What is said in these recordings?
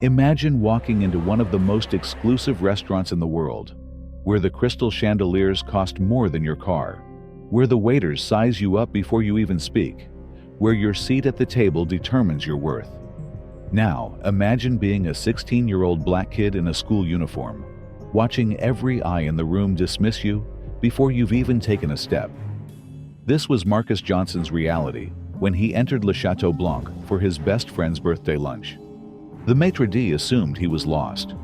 Imagine walking into one of the most exclusive restaurants in the world, where the crystal chandeliers cost more than your car, where the waiters size you up before you even speak, where your seat at the table determines your worth. Now, imagine being a 16-year-old black kid in a school uniform, watching every eye in the room dismiss you before you've even taken a step. This was Marcus Johnson's reality when he entered Le Chateau Blanc for his best friend's birthday lunch. The maitre d' assumed he was lost.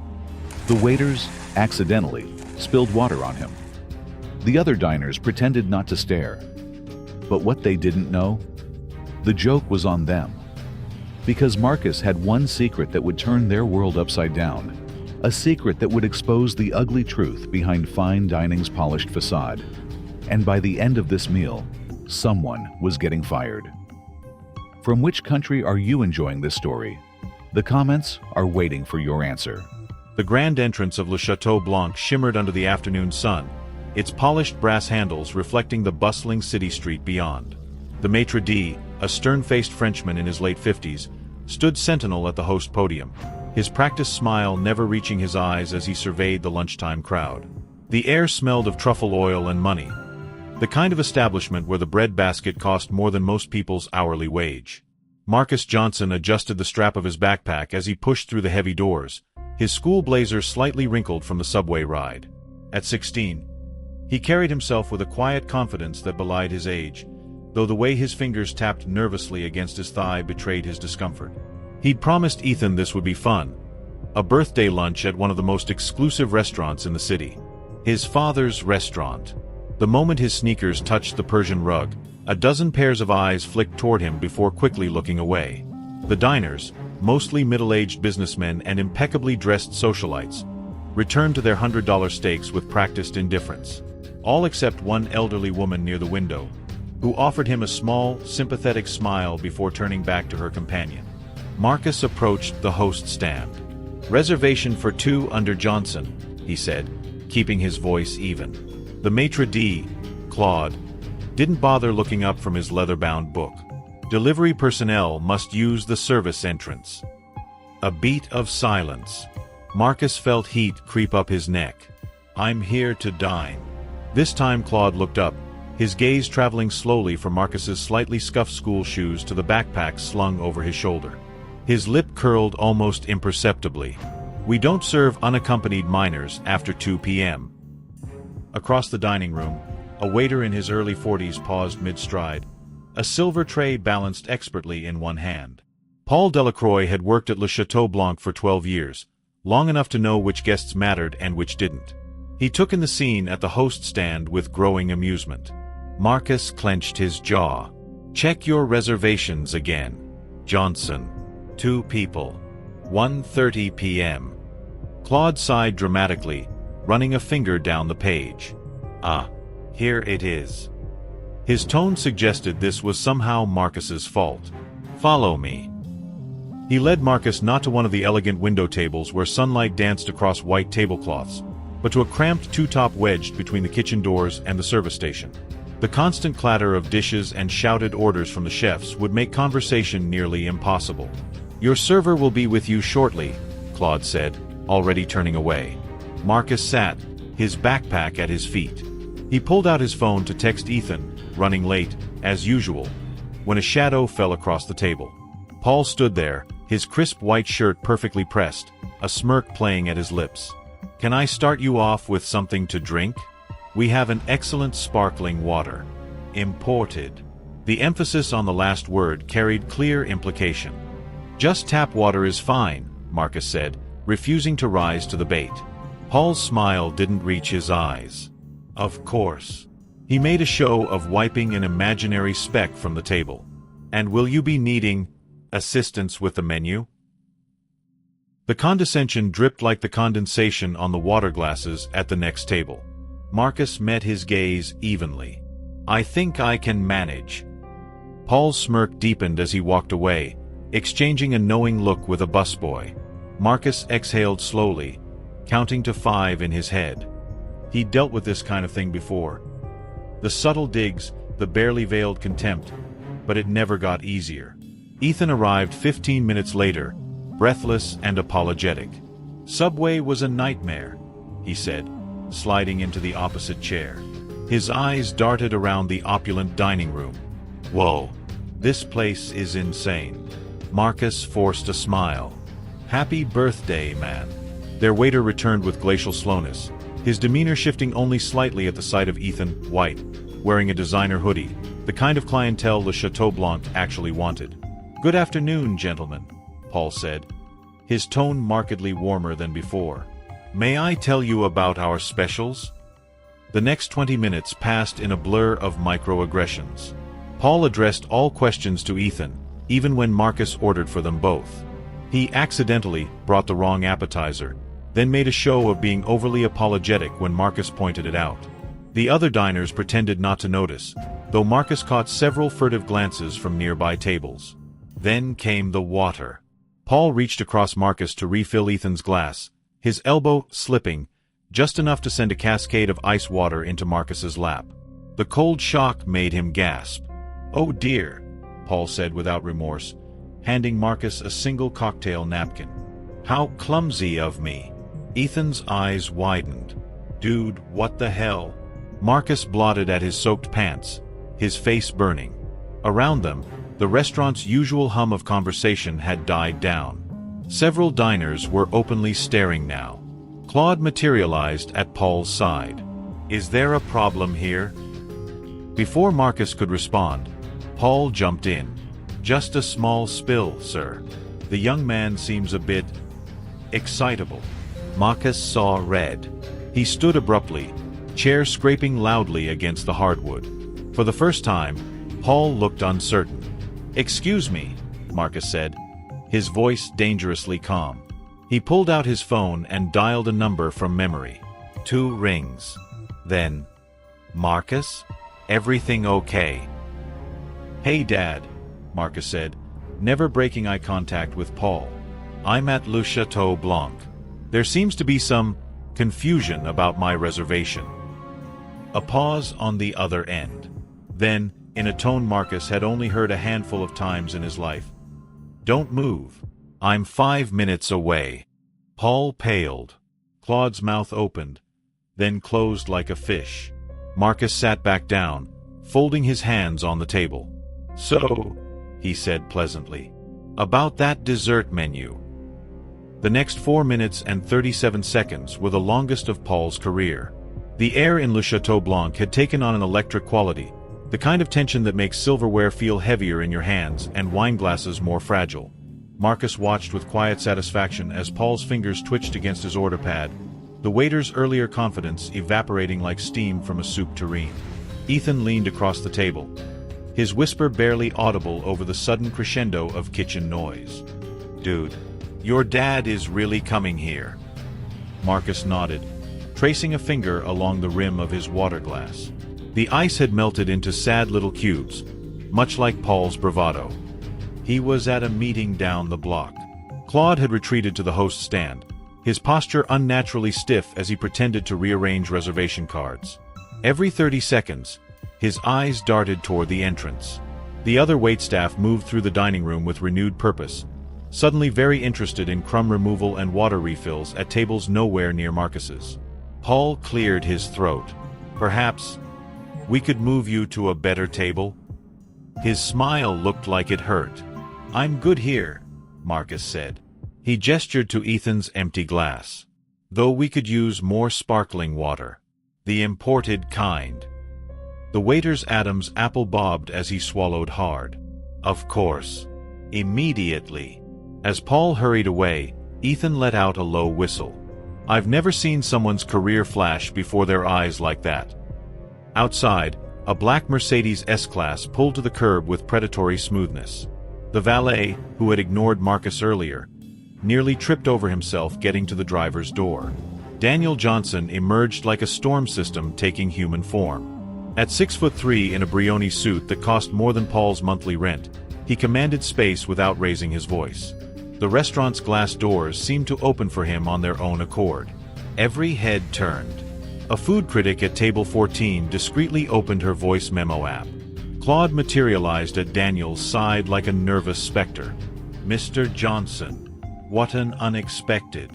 The waiters, accidentally, spilled water on him. The other diners pretended not to stare. But what they didn't know? The joke was on them. Because Marcus had one secret that would turn their world upside down. A secret that would expose the ugly truth behind fine dining's polished facade. And by the end of this meal, someone was getting fired. From which country are you enjoying this story? The comments are waiting for your answer. The grand entrance of Le Chateau Blanc shimmered under the afternoon sun, its polished brass handles reflecting the bustling city street beyond. The maitre d', a stern-faced Frenchman in his late 50s, stood sentinel at the host podium, his practiced smile never reaching his eyes as he surveyed the lunchtime crowd. The air smelled of truffle oil and money, the kind of establishment where the bread basket cost more than most people's hourly wage. Marcus Johnson adjusted the strap of his backpack as he pushed through the heavy doors, his school blazer slightly wrinkled from the subway ride. At 16, he carried himself with a quiet confidence that belied his age, though the way his fingers tapped nervously against his thigh betrayed his discomfort. He'd promised Ethan this would be fun, a birthday lunch at one of the most exclusive restaurants in the city. His father's restaurant. The moment his sneakers touched the Persian rug, a dozen pairs of eyes flicked toward him before quickly looking away. The diners, mostly middle-aged businessmen and impeccably dressed socialites, returned to their $100 steaks with practiced indifference. All except one elderly woman near the window, who offered him a small, sympathetic smile before turning back to her companion. Marcus approached the host stand. "Reservation for 2 under Johnson," he said, keeping his voice even. The maitre d', Claude, didn't bother looking up from his leather-bound book. Delivery personnel must use the service entrance. A beat of silence. Marcus felt heat creep up his neck. "I'm here to dine." This time Claude looked up, his gaze traveling slowly from Marcus's slightly scuffed school shoes to the backpack slung over his shoulder. His lip curled almost imperceptibly. "We don't serve unaccompanied minors after 2 p.m. Across the dining room, a waiter in his early 40s paused mid-stride, a silver tray balanced expertly in one hand. Paul Delacroix had worked at Le Chateau Blanc for 12 years, long enough to know which guests mattered and which didn't. He took in the scene at the host stand with growing amusement. Marcus clenched his jaw. "Check your reservations again. Johnson. 2 people. 1:30 p.m. Claude sighed dramatically, running a finger down the page. "Ah, here it is." His tone suggested this was somehow Marcus's fault. "Follow me." He led Marcus not to one of the elegant window tables where sunlight danced across white tablecloths, but to a cramped two-top wedged between the kitchen doors and the service station. The constant clatter of dishes and shouted orders from the chefs would make conversation nearly impossible. "Your server will be with you shortly," Claude said, already turning away. Marcus sat, his backpack at his feet. He pulled out his phone to text Ethan, running late, as usual, when a shadow fell across the table. Paul stood there, his crisp white shirt perfectly pressed, a smirk playing at his lips. "Can I start you off with something to drink? We have an excellent sparkling water. Imported." The emphasis on the last word carried clear implication. "Just tap water is fine," Marcus said, refusing to rise to the bait. Paul's smile didn't reach his eyes. "Of course." He made a show of wiping an imaginary speck from the table. "And will you be needing assistance with the menu?" The condescension dripped like the condensation on the water glasses at the next table. Marcus met his gaze evenly. "I think I can manage." Paul's smirk deepened as he walked away, exchanging a knowing look with a busboy. Marcus exhaled slowly, counting to 5 in his head. He'd dealt with this kind of thing before. The subtle digs, the barely veiled contempt, but it never got easier. Ethan arrived 15 minutes later, breathless and apologetic. "Subway was a nightmare," he said, sliding into the opposite chair. His eyes darted around the opulent dining room. "Whoa, this place is insane." Marcus forced a smile. "Happy birthday, man." Their waiter returned with glacial slowness, his demeanor shifting only slightly at the sight of Ethan, white, wearing a designer hoodie, the kind of clientele Le Chateau Blanc actually wanted. "Good afternoon, gentlemen," Paul said, his tone markedly warmer than before. "May I tell you about our specials?" The next 20 minutes passed in a blur of microaggressions. Paul addressed all questions to Ethan, even when Marcus ordered for them both. He accidentally brought the wrong appetizer, then made a show of being overly apologetic when Marcus pointed it out. The other diners pretended not to notice, though Marcus caught several furtive glances from nearby tables. Then came the water. Paul reached across Marcus to refill Ethan's glass, his elbow slipping, just enough to send a cascade of ice water into Marcus's lap. The cold shock made him gasp. "Oh dear," Paul said without remorse, handing Marcus a single cocktail napkin. "How clumsy of me." Ethan's eyes widened. "Dude, what the hell?" Marcus blotted at his soaked pants, his face burning. Around them, the restaurant's usual hum of conversation had died down. Several diners were openly staring now. Claude materialized at Paul's side. "Is there a problem here?" Before Marcus could respond, Paul jumped in. "Just a small spill, sir. The young man seems a bit excitable." Marcus saw red. He stood abruptly, chair scraping loudly against the hardwood. For the first time, Paul looked uncertain. "Excuse me," Marcus said, his voice dangerously calm. He pulled out his phone and dialed a number from memory. 2 rings. Then, "Marcus? Everything okay?" "Hey, Dad," Marcus said, never breaking eye contact with Paul. "I'm at Le Chateau Blanc. There seems to be some confusion about my reservation." A pause on the other end. Then, in a tone Marcus had only heard a handful of times in his life, "Don't move. I'm 5 minutes away." Paul paled. Claude's mouth opened, then closed like a fish. Marcus sat back down, folding his hands on the table. "So," he said pleasantly, "about that dessert menu." The next 4 minutes and 37 seconds were the longest of Paul's career. The air in Le Chateau Blanc had taken on an electric quality, the kind of tension that makes silverware feel heavier in your hands and wine glasses more fragile. Marcus watched with quiet satisfaction as Paul's fingers twitched against his order pad, the waiter's earlier confidence evaporating like steam from a soup tureen. Ethan leaned across the table, his whisper barely audible over the sudden crescendo of kitchen noise. "Dude, your dad is really coming here." Marcus nodded, tracing a finger along the rim of his water glass. The ice had melted into sad little cubes, much like Paul's bravado. He was at a meeting down the block. Claude had retreated to the host's stand, his posture unnaturally stiff as he pretended to rearrange reservation cards. Every 30 seconds, his eyes darted toward the entrance. The other waitstaff moved through the dining room with renewed purpose, suddenly very interested in crumb removal and water refills at tables nowhere near Marcus's. Paul cleared his throat. "Perhaps we could move you to a better table?" His smile looked like it hurt. "I'm good here," Marcus said. He gestured to Ethan's empty glass. "Though we could use more sparkling water. The imported kind." The waiter's Adam's apple bobbed as he swallowed hard. "Of course." Immediately. As Paul hurried away, Ethan let out a low whistle. I've never seen someone's career flash before their eyes like that. Outside, a black Mercedes S-Class pulled to the curb with predatory smoothness. The valet, who had ignored Marcus earlier, nearly tripped over himself getting to the driver's door. Daniel Johnson emerged like a storm system taking human form. At 6'3" in a Brioni suit that cost more than Paul's monthly rent, he commanded space without raising his voice. The restaurant's glass doors seemed to open for him on their own accord. Every head turned. A food critic at table 14 discreetly opened her voice memo app. Claude materialized at Daniel's side like a nervous specter. "Mr. Johnson." What an unexpected.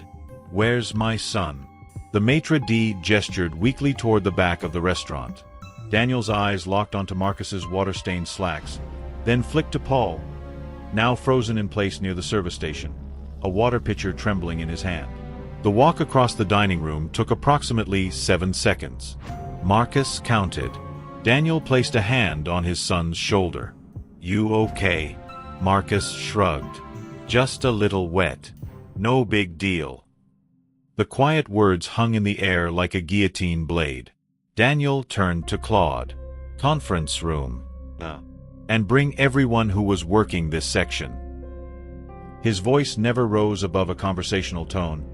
Where's my son? The maitre d' gestured weakly toward the back of the restaurant. Daniel's eyes locked onto Marcus's water-stained slacks, then flicked to Paul, now frozen in place near the service station, a water pitcher trembling in his hand. The walk across the dining room took approximately 7 seconds. Marcus counted. Daniel placed a hand on his son's shoulder. "You okay?" Marcus shrugged. "Just a little wet. No big deal." The quiet words hung in the air like a guillotine blade. Daniel turned to Claude. "Conference room. And bring everyone who was working this section." His voice never rose above a conversational tone,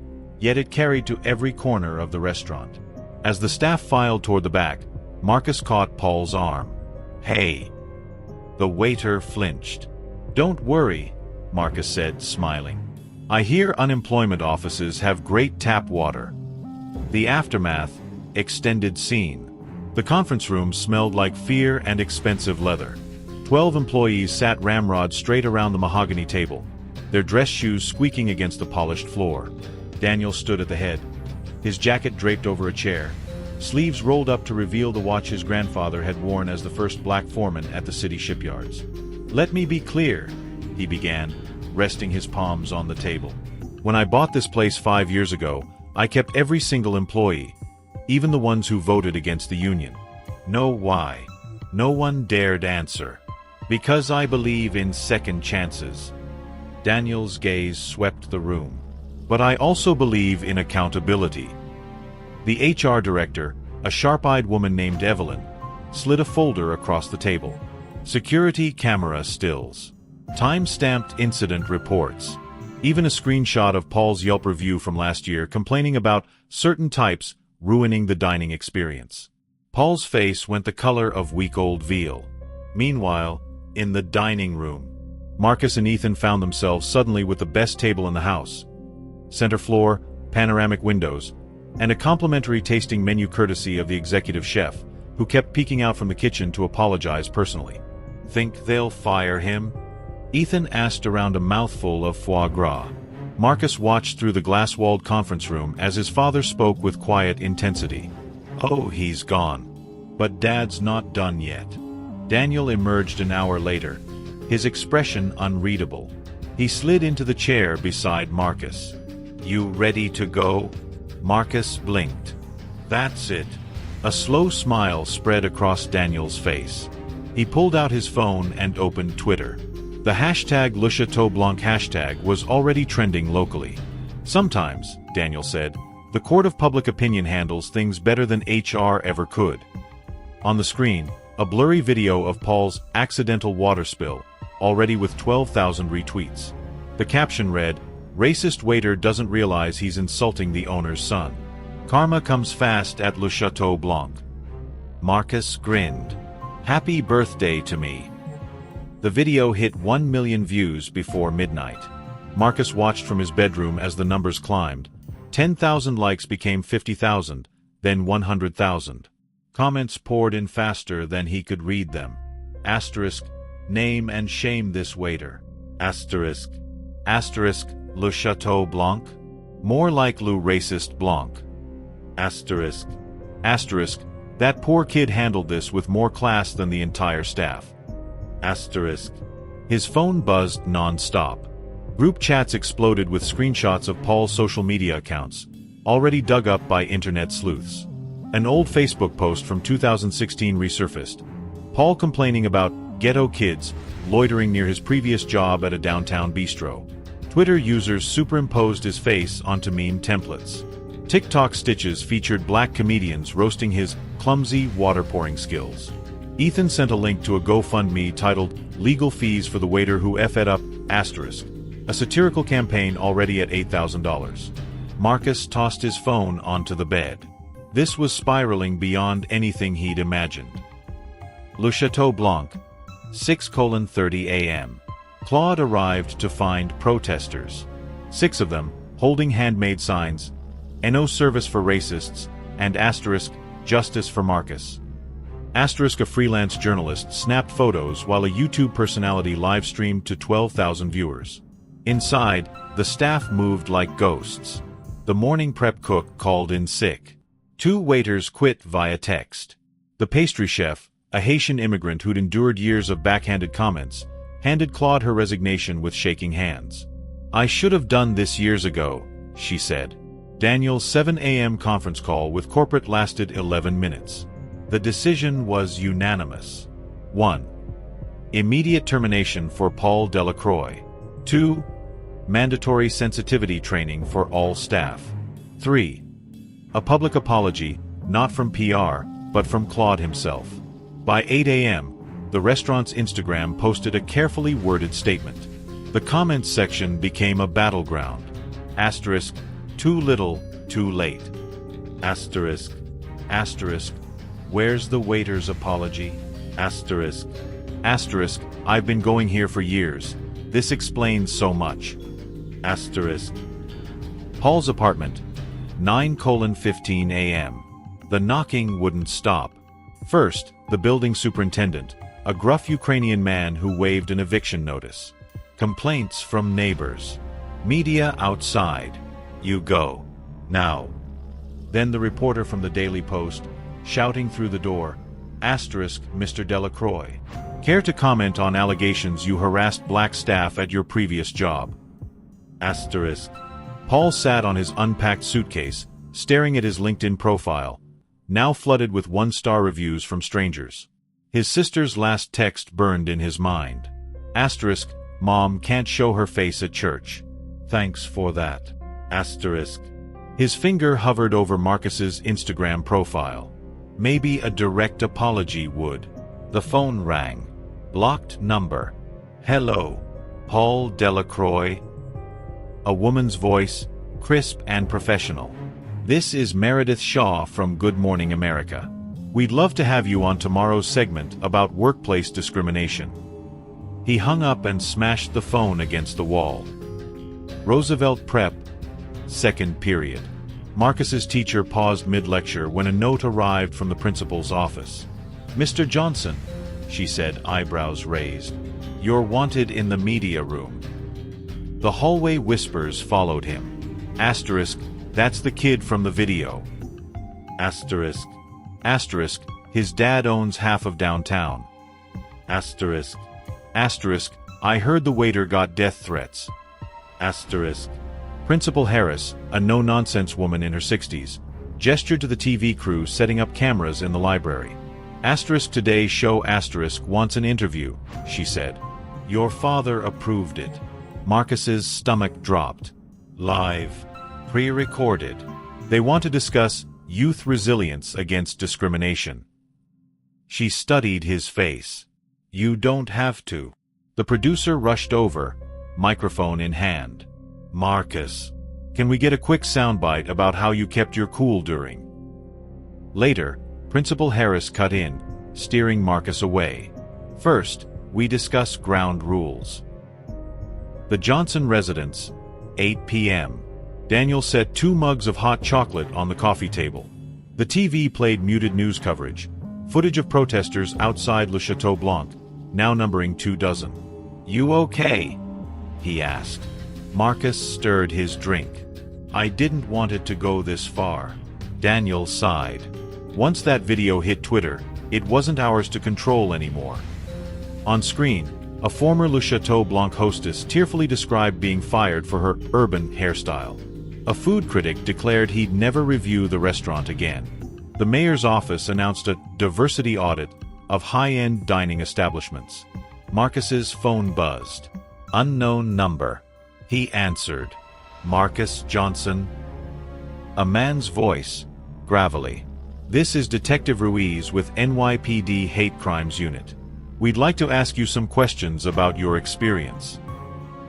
yet it carried to every corner of the restaurant. As the staff filed toward the back, Marcus caught Paul's arm. "Hey." The waiter flinched. "Don't worry," Marcus said, smiling. "I hear unemployment offices have great tap water." The aftermath, extended scene. The conference room smelled like fear and expensive leather. 12 employees sat ramrod straight around the mahogany table, their dress shoes squeaking against the polished floor. Daniel stood at the head, his jacket draped over a chair, sleeves rolled up to reveal the watch his grandfather had worn as the first black foreman at the city shipyards. "Let me be clear," he began, resting his palms on the table. "When I bought this place 5 years ago, I kept every single employee, even the ones who voted against the union. Know why? No one dared answer. Because I believe in second chances." Daniel's gaze swept the room. "But I also believe in accountability." The HR director, a sharp-eyed woman named Evelyn, slid a folder across the table. Security camera stills. Time-stamped incident reports. Even a screenshot of Paul's Yelp review from last year complaining about certain types ruining the dining experience. Paul's face went the color of week-old veal. Meanwhile, in the dining room, Marcus and Ethan found themselves suddenly with the best table in the house. Center floor, panoramic windows, and a complimentary tasting menu courtesy of the executive chef, who kept peeking out from the kitchen to apologize personally. "Think they'll fire him?" Ethan asked around a mouthful of foie gras. Marcus watched through the glass-walled conference room as his father spoke with quiet intensity. "Oh, he's gone. But Dad's not done yet." Daniel emerged an hour later, his expression unreadable. He slid into the chair beside Marcus. "You ready to go?" Marcus blinked. "That's it." A slow smile spread across Daniel's face. He pulled out his phone and opened Twitter. The hashtag Le Chateau Blanc hashtag was already trending locally. "Sometimes," Daniel said, "the court of public opinion handles things better than HR ever could." On the screen, a blurry video of Paul's accidental water spill, already with 12,000 retweets. The caption read, "Racist waiter doesn't realize he's insulting the owner's son. Karma comes fast at Le Chateau Blanc." Marcus grinned. "Happy birthday to me." The video hit 1 million views before midnight. Marcus watched from his bedroom as the numbers climbed. 10,000 likes became 50,000, then 100,000. Comments poured in faster than he could read them. Asterisk, "Name and shame this waiter." Asterisk. Asterisk, "Le Chateau Blanc? More like Le Racist Blanc." Asterisk. Asterisk, "That poor kid handled this with more class than the entire staff." Asterisk. His phone buzzed non-stop. Group chats exploded with screenshots of Paul's social media accounts, already dug up by internet sleuths. An old Facebook post from 2016 resurfaced. Paul complaining about ghetto kids loitering near his previous job at a downtown bistro. Twitter users superimposed his face onto meme templates. TikTok stitches featured black comedians roasting his clumsy water-pouring skills. Ethan sent a link to a GoFundMe titled "Legal Fees for the Waiter Who F'd Up**, a satirical campaign already at $8,000. Marcus tossed his phone onto the bed. This was spiraling beyond anything he'd imagined. Le Chateau Blanc, 6:30 a.m. Claude arrived to find protesters. 6 of them, holding handmade signs, "No service for racists," and asterisk, "Justice for Marcus." Asterisk, a freelance journalist, snapped photos while a YouTube personality live-streamed to 12,000 viewers. Inside, the staff moved like ghosts. The morning prep cook called in sick. 2 waiters quit via text. The pastry chef, a Haitian immigrant who'd endured years of backhanded comments, handed Claude her resignation with shaking hands. "I should have done this years ago," she said. Daniel's 7 a.m. conference call with corporate lasted 11 minutes. The decision was unanimous. 1. Immediate termination for Paul Delacroix. 2. Mandatory sensitivity training for all staff. 3. A public apology, not from PR, but from Claude himself. By 8 a.m., the restaurant's Instagram posted a carefully worded statement. The comments section became a battleground. Asterisk, too little, too late. Asterisk, asterisk, where's the waiter's apology? Asterisk, asterisk, I've been going here for years. This explains so much. Asterisk. Paul's apartment, 9:15 a.m. The knocking wouldn't stop. First, the building superintendent, a gruff Ukrainian man who waved an eviction notice. Complaints from neighbors. Media outside. You go. Now. Then the reporter from the Daily Post, shouting through the door, asterisk, Mr. Delacroix. Care to comment on allegations you harassed black staff at your previous job? Asterisk. Paul sat on his unpacked suitcase, staring at his LinkedIn profile, now flooded with 1-star reviews from strangers. His sister's last text burned in his mind. Asterisk, Mom can't show her face at church. Thanks for that. Asterisk. His finger hovered over Marcus's Instagram profile. Maybe a direct apology would. The phone rang. Blocked number. Hello. Paul Delacroix. A woman's voice, crisp and professional. This is Meredith Shaw from Good Morning America. We'd love to have you on tomorrow's segment about workplace discrimination. He hung up and smashed the phone against the wall. Roosevelt Prep, 2nd period. Marcus's teacher paused mid-lecture when a note arrived from the principal's office. Mr. Johnson, she said, eyebrows raised. You're wanted in the media room. The hallway whispers followed him. Asterisk, that's the kid from the video. Asterisk. Asterisk, his dad owns half of downtown. Asterisk. Asterisk, I heard the waiter got death threats. Asterisk. Principal Harris, a no-nonsense woman in her 60s, gestured to the TV crew setting up cameras in the library. Asterisk, today's show asterisk wants an interview, she said. Your father approved it. Marcus's stomach dropped. Live. Pre-recorded. They want to discuss youth resilience against discrimination. She studied his face. You don't have to. The producer rushed over, microphone in hand. Marcus, can we get a quick soundbite about how you kept your cool during? Later, Principal Harris cut in, steering Marcus away. First, we discuss ground rules. The Johnson residence, 8 p.m. Daniel set 2 mugs of hot chocolate on the coffee table. The TV played muted news coverage, footage of protesters outside Le Chateau Blanc, now numbering 24. You okay? He asked. Marcus stirred his drink. I didn't want it to go this far. Daniel sighed. Once that video hit Twitter, it wasn't ours to control anymore. On screen, a former Le Chateau Blanc hostess tearfully described being fired for her urban hairstyle. A food critic declared he'd never review the restaurant again. The mayor's office announced a diversity audit of high-end dining establishments. Marcus's phone buzzed. Unknown number. He answered. Marcus Johnson. A man's voice, gravelly. This is Detective Ruiz with NYPD Hate Crimes Unit. We'd like to ask you some questions about your experience.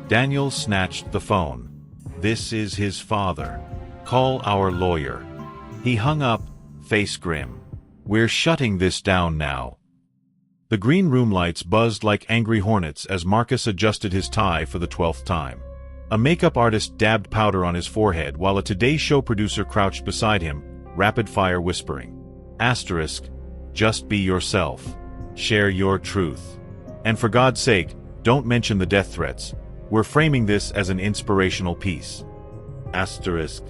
Daniel snatched the phone. This is his father. Call our lawyer. He hung up, face grim. We're shutting this down now. The green room lights buzzed like angry hornets as Marcus adjusted his tie for the 12th time. A makeup artist dabbed powder on his forehead while a Today Show producer crouched beside him, rapid-fire whispering. Asterisk, just be yourself. Share your truth. And for God's sake, don't mention the death threats. We're framing this as an inspirational piece. Asterisk.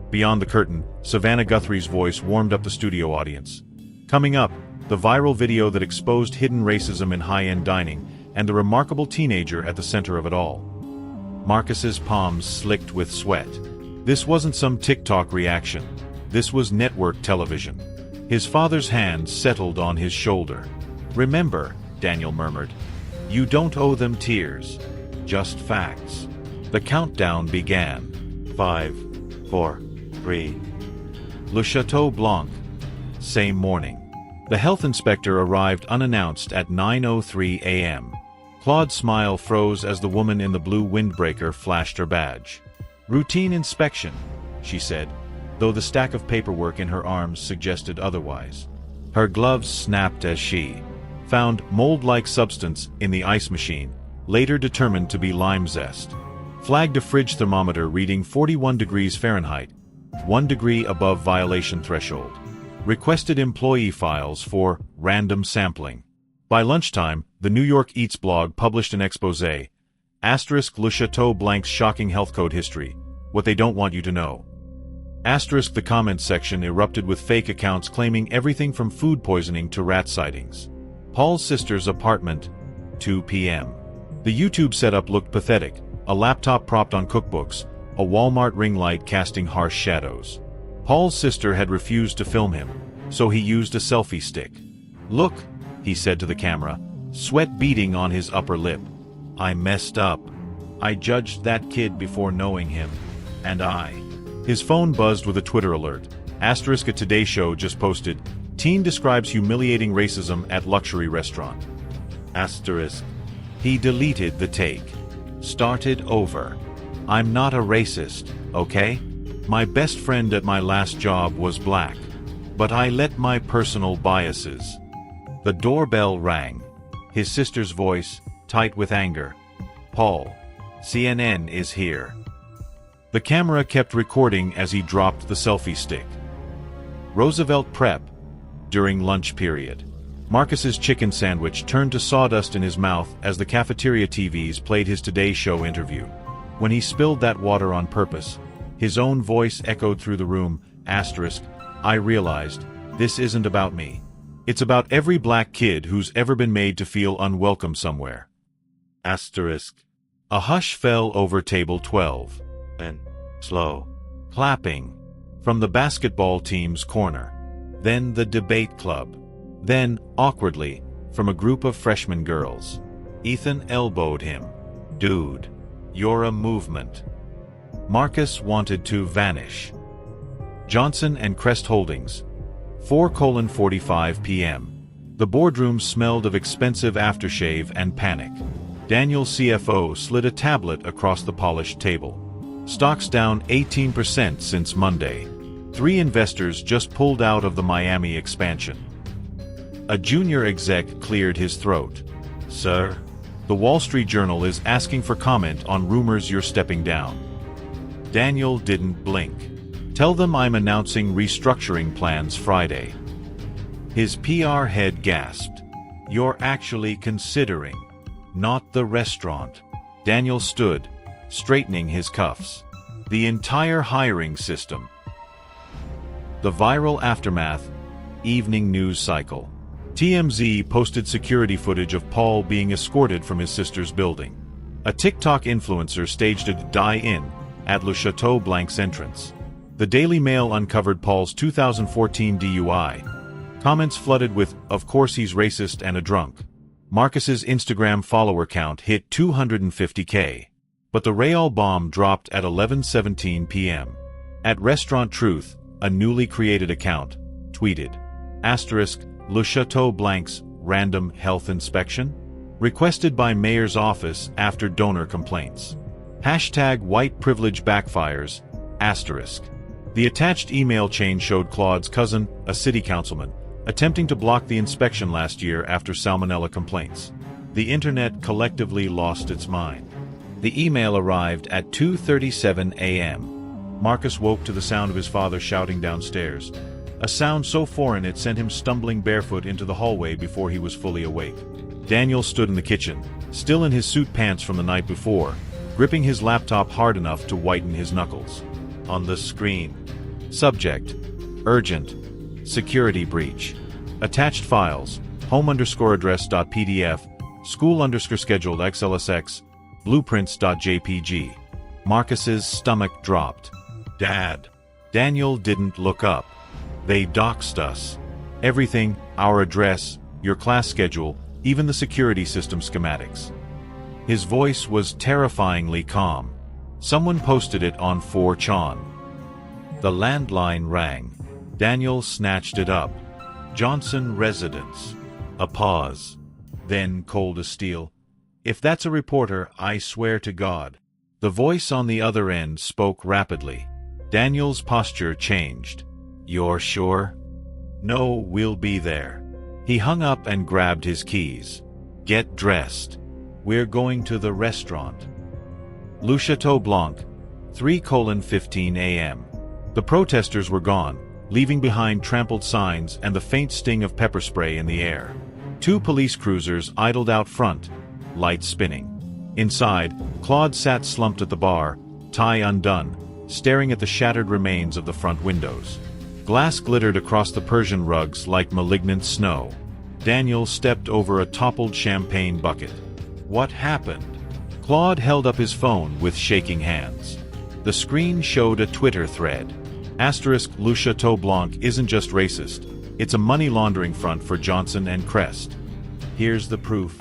Beyond the curtain, Savannah Guthrie's voice warmed up the studio audience. Coming up, the viral video that exposed hidden racism in high-end dining, and the remarkable teenager at the center of it all. Marcus's palms slicked with sweat. This wasn't some TikTok reaction. This was network television. His father's hand settled on his shoulder. "Remember," Daniel murmured, "you don't owe them tears. Just facts." The countdown began. 5, 4, 3. Le Chateau Blanc. Same morning. The health inspector arrived unannounced at 9:03 a.m. Claude's smile froze as the woman in the blue windbreaker flashed her badge. "Routine inspection," she said, though the stack of paperwork in her arms suggested otherwise. Her gloves snapped as she found mold-like substance in the ice machine, later determined to be lime zest. Flagged a fridge thermometer reading 41 degrees Fahrenheit, 1 degree above violation threshold. Requested employee files for random sampling. By lunchtime, the New York Eats blog published an exposé. Asterisk Le Chateau Blanc's shocking health code history. What they don't want you to know. Asterisk the comments section erupted with fake accounts claiming everything from food poisoning to rat sightings. Paul's sister's apartment, 2 p.m. The YouTube setup looked pathetic. A laptop propped on cookbooks, a Walmart ring light casting harsh shadows. Paul's sister had refused to film him, so he used a selfie stick. "Look," he said to the camera, sweat beading on his upper lip. "I messed up. I judged that kid before knowing him. And I." His phone buzzed with a Twitter alert. Asterisk a Today Show just posted, "Teen describes humiliating racism at luxury restaurant." Asterisk. He deleted the take. Started over. "I'm not a racist, okay? My best friend at my last job was black. But I let my personal biases." The doorbell rang. His sister's voice, tight with anger. "Paul, CNN is here." The camera kept recording as he dropped the selfie stick. Roosevelt Prep. During lunch period. Marcus's chicken sandwich turned to sawdust in his mouth as the cafeteria TVs played his Today Show interview. When he spilled that water on purpose, his own voice echoed through the room. Asterisk. "I realized, this isn't about me. It's about every black kid who's ever been made to feel unwelcome somewhere." Asterisk. A hush fell over table 12. And slow clapping from the basketball team's corner. Then the debate club. Then, awkwardly, from a group of freshman girls. Ethan elbowed him. "Dude, you're a movement." Marcus wanted to vanish. Johnson and Crest Holdings. 4:45 p.m. The boardroom smelled of expensive aftershave and panic. Daniel's CFO slid a tablet across the polished table. Stocks down 18% since Monday. 3 investors just pulled out of the Miami expansion. A junior exec cleared his throat. "Sir, the Wall Street Journal is asking for comment on rumors you're stepping down." Daniel didn't blink. "Tell them I'm announcing restructuring plans Friday." His PR head gasped. "You're actually considering, not the restaurant." Daniel stood, straightening his cuffs. "The entire hiring system." The viral aftermath. Evening news cycle. TMZ posted security footage of Paul being escorted from his sister's building. A TikTok influencer staged a die-in at Le Chateau Blanc's entrance. The Daily Mail uncovered Paul's 2014 DUI. Comments flooded with, "Of course he's racist and a drunk." Marcus's Instagram follower count hit 250K. But the Real bomb dropped at 11:17 p.m. At Restaurant Truth, a newly created account, tweeted, asterisk, Le Chateau Blanc's random health inspection? Requested by mayor's office after donor complaints. Hashtag white privilege backfires, asterisk. The attached email chain showed Claude's cousin, a city councilman, attempting to block the inspection last year after salmonella complaints. The internet collectively lost its mind. The email arrived at 2:37 a.m. Marcus woke to the sound of his father shouting downstairs. A sound so foreign it sent him stumbling barefoot into the hallway before he was fully awake. Daniel stood in the kitchen, still in his suit pants from the night before, gripping his laptop hard enough to whiten his knuckles. On the screen. Subject: urgent. Security breach. Attached files: home_address.pdf, school_scheduled xlsx, blueprints.jpg. Marcus's stomach dropped. Dad. Daniel didn't look up. They doxed us. Everything, our address, your class schedule, even the security system schematics. His voice was terrifyingly calm. Someone posted it on 4chan. The landline rang. Daniel snatched it up. Johnson residence. A pause. Then cold as steel. If that's a reporter, I swear to God. The voice on the other end spoke rapidly. Daniel's posture changed. You're sure? No, we'll be there. He hung up and grabbed his keys. Get dressed. We're going to the restaurant. Le Chateau Blanc, 3:15 a.m. The protesters were gone, leaving behind trampled signs and the faint sting of pepper spray in the air. 2 police cruisers idled out front, lights spinning. Inside, Claude sat slumped at the bar, tie undone, staring at the shattered remains of the front windows. Glass glittered across the Persian rugs like malignant snow. Daniel stepped over a toppled champagne bucket. What happened? Claude held up his phone with shaking hands. The screen showed a Twitter thread. Le Chateau Blanc isn't just racist. It's a money laundering front for Johnson and Crest. Here's the proof.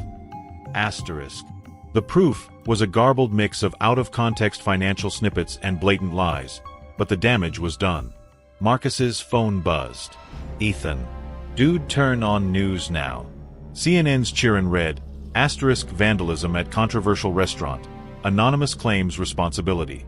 The proof was a garbled mix of out-of-context financial snippets and blatant lies, but the damage was done. Marcus's phone buzzed. Ethan. Dude, turn on news now. CNN's cheerin' read, vandalism at controversial restaurant. Anonymous claims responsibility.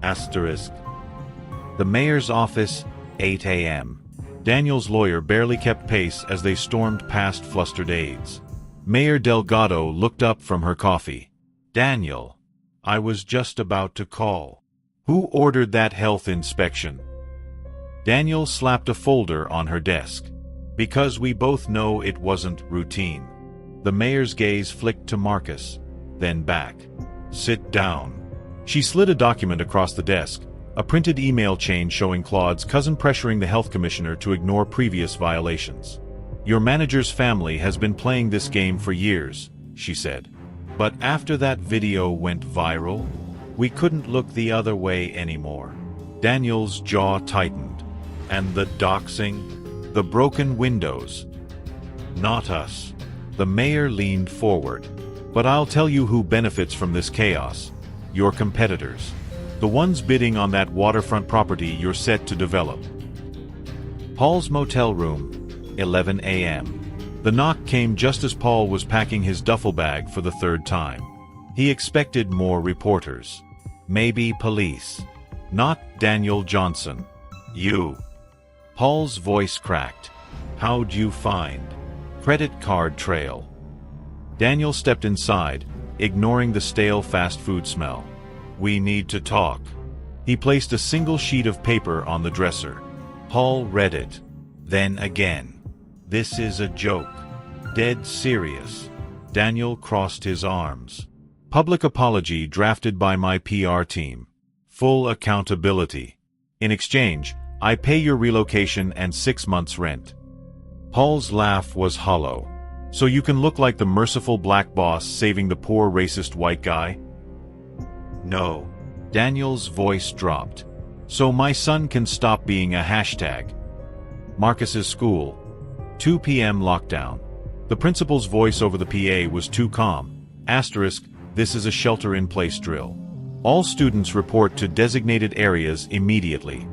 The mayor's office, 8 a.m. Daniel's lawyer barely kept pace as they stormed past flustered aides. Mayor Delgado looked up from her coffee. Daniel. I was just about to call. Who ordered that health inspection? Daniel slapped a folder on her desk. Because we both know it wasn't routine. The mayor's gaze flicked to Marcus, then back. Sit down. She slid a document across the desk, a printed email chain showing Claude's cousin pressuring the health commissioner to ignore previous violations. Your manager's family has been playing this game for years, she said. But after that video went viral, we couldn't look the other way anymore. Daniel's jaw tightened. And the doxing? The broken windows? Not us. The mayor leaned forward. But I'll tell you who benefits from this chaos. Your competitors. The ones bidding on that waterfront property you're set to develop. Paul's motel room, 11 a.m. The knock came just as Paul was packing his duffel bag for the 3rd time. He expected more reporters. Maybe police. Not Daniel Johnson. You. Paul's voice cracked. How'd you find? Credit card trail. Daniel stepped inside, ignoring the stale fast food smell. We need to talk. He placed a single sheet of paper on the dresser. Paul read it. Then again. This is a joke. Dead serious. Daniel crossed his arms. Public apology drafted by my PR team. Full accountability. In exchange, I pay your relocation and 6 months' rent. Paul's laugh was hollow. So you can look like the merciful black boss saving the poor racist white guy? No. Daniel's voice dropped. So my son can stop being a hashtag. Marcus's school. 2 p.m. lockdown. The principal's voice over the PA was too calm. This is a shelter-in-place drill. All students report to designated areas immediately.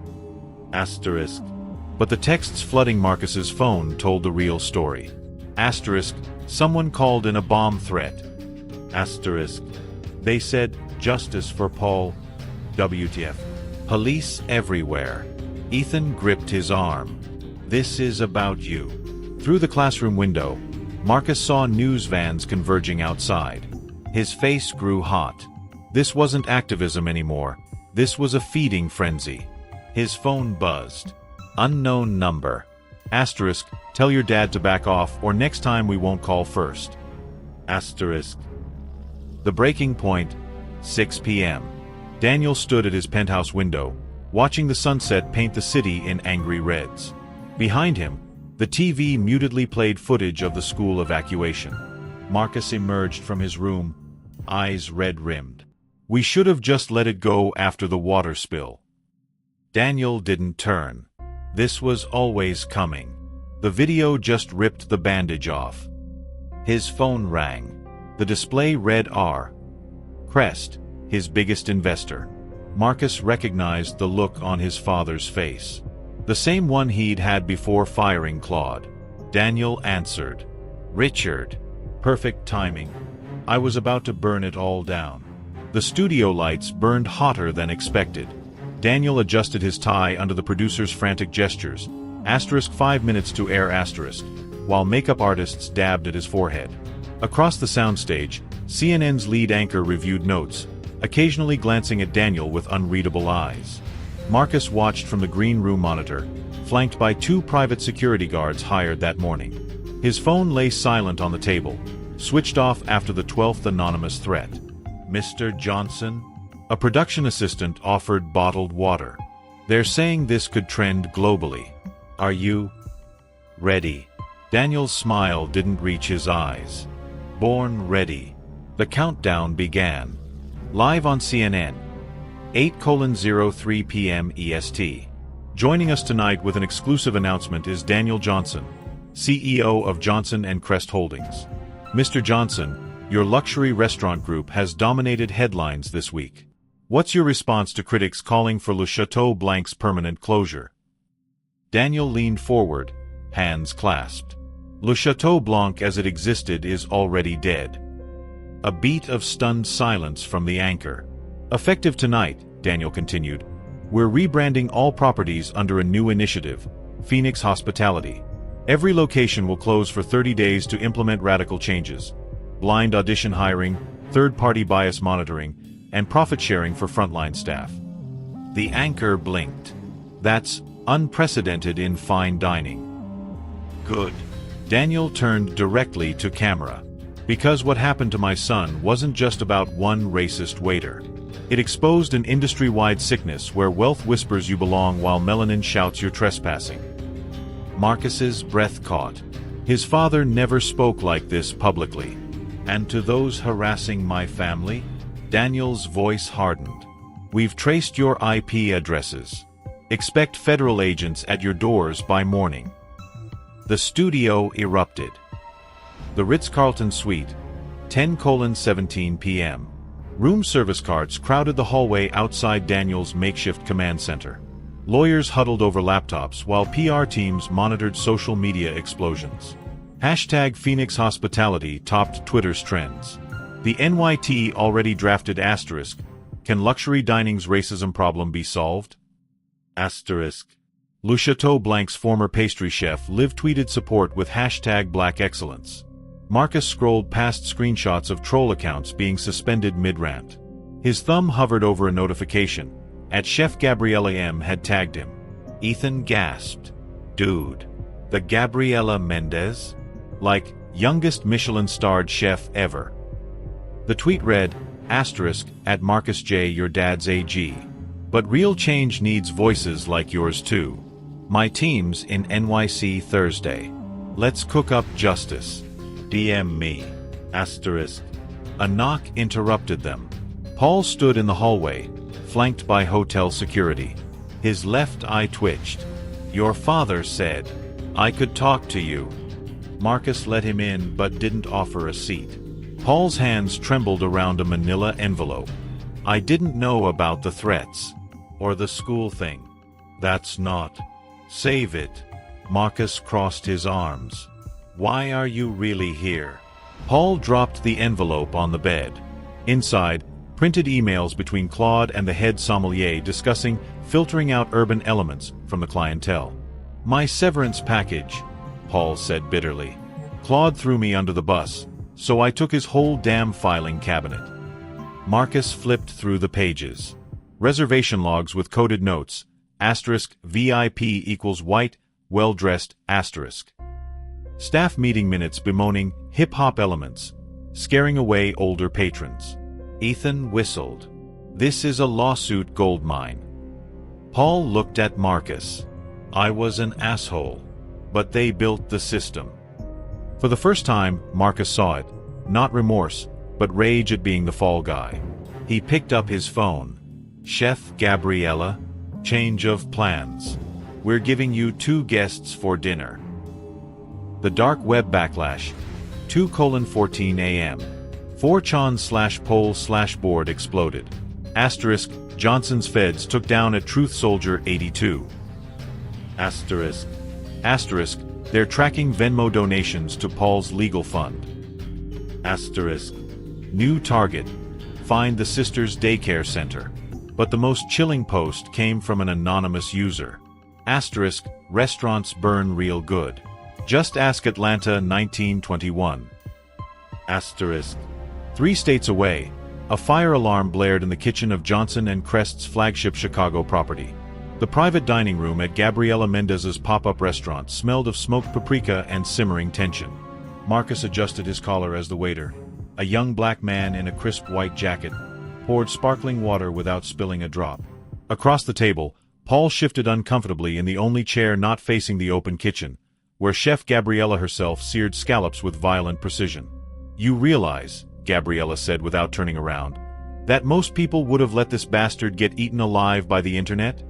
But the texts flooding Marcus's phone told the real story. Someone called in a bomb threat. They said, justice for Paul. WTF. Police everywhere. Ethan gripped his arm. This is about you. Through the classroom window, Marcus saw news vans converging outside. His face grew hot. This wasn't activism anymore. This was a feeding frenzy. His phone buzzed. Unknown number. Tell your dad to back off or next time we won't call first. The breaking point. 6 p.m. Daniel stood at his penthouse window, watching the sunset paint the city in angry reds. Behind him, the TV mutedly played footage of the school evacuation. Marcus emerged from his room, eyes red-rimmed. "We should have just let it go after the water spill." Daniel didn't turn. This was always coming. The video just ripped the bandage off. His phone rang. The display read R. Crest, his biggest investor. Marcus recognized the look on his father's face. The same one he'd had before firing Claude. Daniel answered. "Richard." Perfect timing. I was about to burn it all down. The studio lights burned hotter than expected. Daniel adjusted his tie under the producer's frantic gestures. *5 minutes to air*, while makeup artists dabbed at his forehead. Across the soundstage, CNN's lead anchor reviewed notes, occasionally glancing at Daniel with unreadable eyes. Marcus watched from the green room monitor, flanked by 2 private security guards hired that morning. His phone lay silent on the table, switched off after the 12th anonymous threat. "Mr. Johnson?" A production assistant offered bottled water. "They're saying this could trend globally. Are you ready?" Daniel's smile didn't reach his eyes. Born ready. The countdown began. Live on CNN. 8:03 p.m. EST. Joining us tonight with an exclusive announcement is Daniel Johnson, CEO of Johnson & Crest Holdings. Mr. Johnson, your luxury restaurant group has dominated headlines this week. What's your response to critics calling for Le Chateau Blanc's permanent closure? Daniel leaned forward, hands clasped. Le Chateau Blanc as it existed is already dead. A beat of stunned silence from the anchor. "Effective tonight," Daniel continued, "we're rebranding all properties under a new initiative, Phoenix Hospitality. Every location will close for 30 days to implement radical changes. Blind audition hiring, third-party bias monitoring, and profit sharing for frontline staff." The anchor blinked. "That's unprecedented in fine dining." "Good." Daniel turned directly to camera. "Because what happened to my son wasn't just about one racist waiter. It exposed an industry-wide sickness where wealth whispers you belong while melanin shouts you're trespassing." Marcus's breath caught. His father never spoke like this publicly. "And to those harassing my family?" Daniel's voice hardened. "We've traced your IP addresses. Expect federal agents at your doors by morning." The studio erupted. The Ritz-Carlton Suite, 10:17 p.m. Room service carts crowded the hallway outside Daniel's makeshift command center. Lawyers huddled over laptops while PR teams monitored social media explosions. #Phoenix Hospitality topped Twitter's trends. The NYT already drafted *. Can luxury dining's racism problem be solved? Le Chateau Blanc's former pastry chef live tweeted support with #BlackExcellence. Marcus scrolled past screenshots of troll accounts being suspended mid-rant. His thumb hovered over a notification. @Chef Gabriella M had tagged him. Ethan gasped. "Dude. The Gabriela Mendez? Like, youngest Michelin-starred chef ever." The tweet read, *@Marcus J. Your dad's AG. But real change needs voices like yours too. My team's in NYC Thursday. Let's cook up justice. DM me. A knock interrupted them. Paul stood in the hallway, flanked by hotel security. His left eye twitched. "Your father said I could talk to you." Marcus let him in but didn't offer a seat. Paul's hands trembled around a manila envelope. "I didn't know about the threats. Or the school thing. That's not. Save it." Marcus crossed his arms. "Why are you really here?" Paul dropped the envelope on the bed. Inside, printed emails between Claude and the head sommelier discussing filtering out urban elements from the clientele. "My severance package," Paul said bitterly. "Claude threw me under the bus, so I took his whole damn filing cabinet." Marcus flipped through the pages. Reservation logs with coded notes, *VIP equals white, well-dressed, *. Staff meeting minutes bemoaning hip-hop elements, scaring away older patrons. Ethan whistled. This is a lawsuit goldmine. Paul looked at Marcus. I was an asshole. But they built the system. For the first time, Marcus saw it. Not remorse, but rage at being the fall guy. He picked up his phone. Chef Gabriella, change of plans. We're giving you 2 guests for dinner. The dark web backlash. 2:14 a.m. 4chan/poll/board exploded. Asterisk, Johnson's feds took down at Truth Soldier 82. Asterisk. Asterisk, they're tracking Venmo donations to Paul's legal fund. Asterisk. New target. Find the sisters' daycare center. But the most chilling post came from an anonymous user. Asterisk, restaurants burn real good. Just ask Atlanta 1921. Asterisk. 3 states away, a fire alarm blared in the kitchen of Johnson and Crest's flagship Chicago property. The private dining room at Gabriela Mendez's pop-up restaurant smelled of smoked paprika and simmering tension. Marcus adjusted his collar as the waiter, a young black man in a crisp white jacket, poured sparkling water without spilling a drop. Across the table, Paul shifted uncomfortably in the only chair not facing the open kitchen, where Chef Gabriella herself seared scallops with violent precision. You realize, Gabriella said without turning around, that most people would have let this bastard get eaten alive by the internet?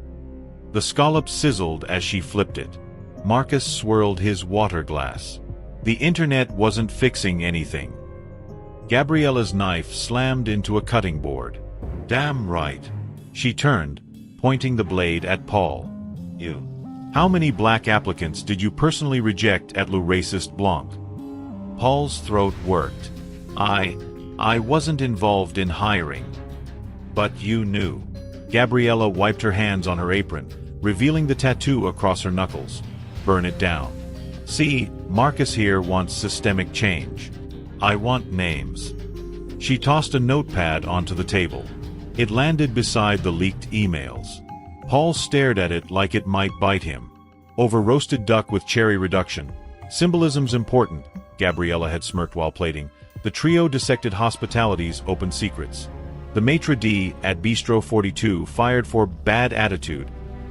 The scallop sizzled as she flipped it. Marcus swirled his water glass. The internet wasn't fixing anything. Gabriella's knife slammed into a cutting board. Damn right. She turned, pointing the blade at Paul. You. How many black applicants did you personally reject at Le Racist Blanc? Paul's throat worked. I wasn't involved in hiring. But you knew. Gabriella wiped her hands on her apron, revealing the tattoo across her knuckles. Burn it down. See, Marcus here wants systemic change. I want names. She tossed a notepad onto the table. It landed beside the leaked emails. Paul stared at it like it might bite him. Over roasted duck with cherry reduction. Symbolism's important, Gabriella had smirked while plating. The trio dissected hospitality's open secrets. The maitre d' at Bistro 42 fired for bad attitude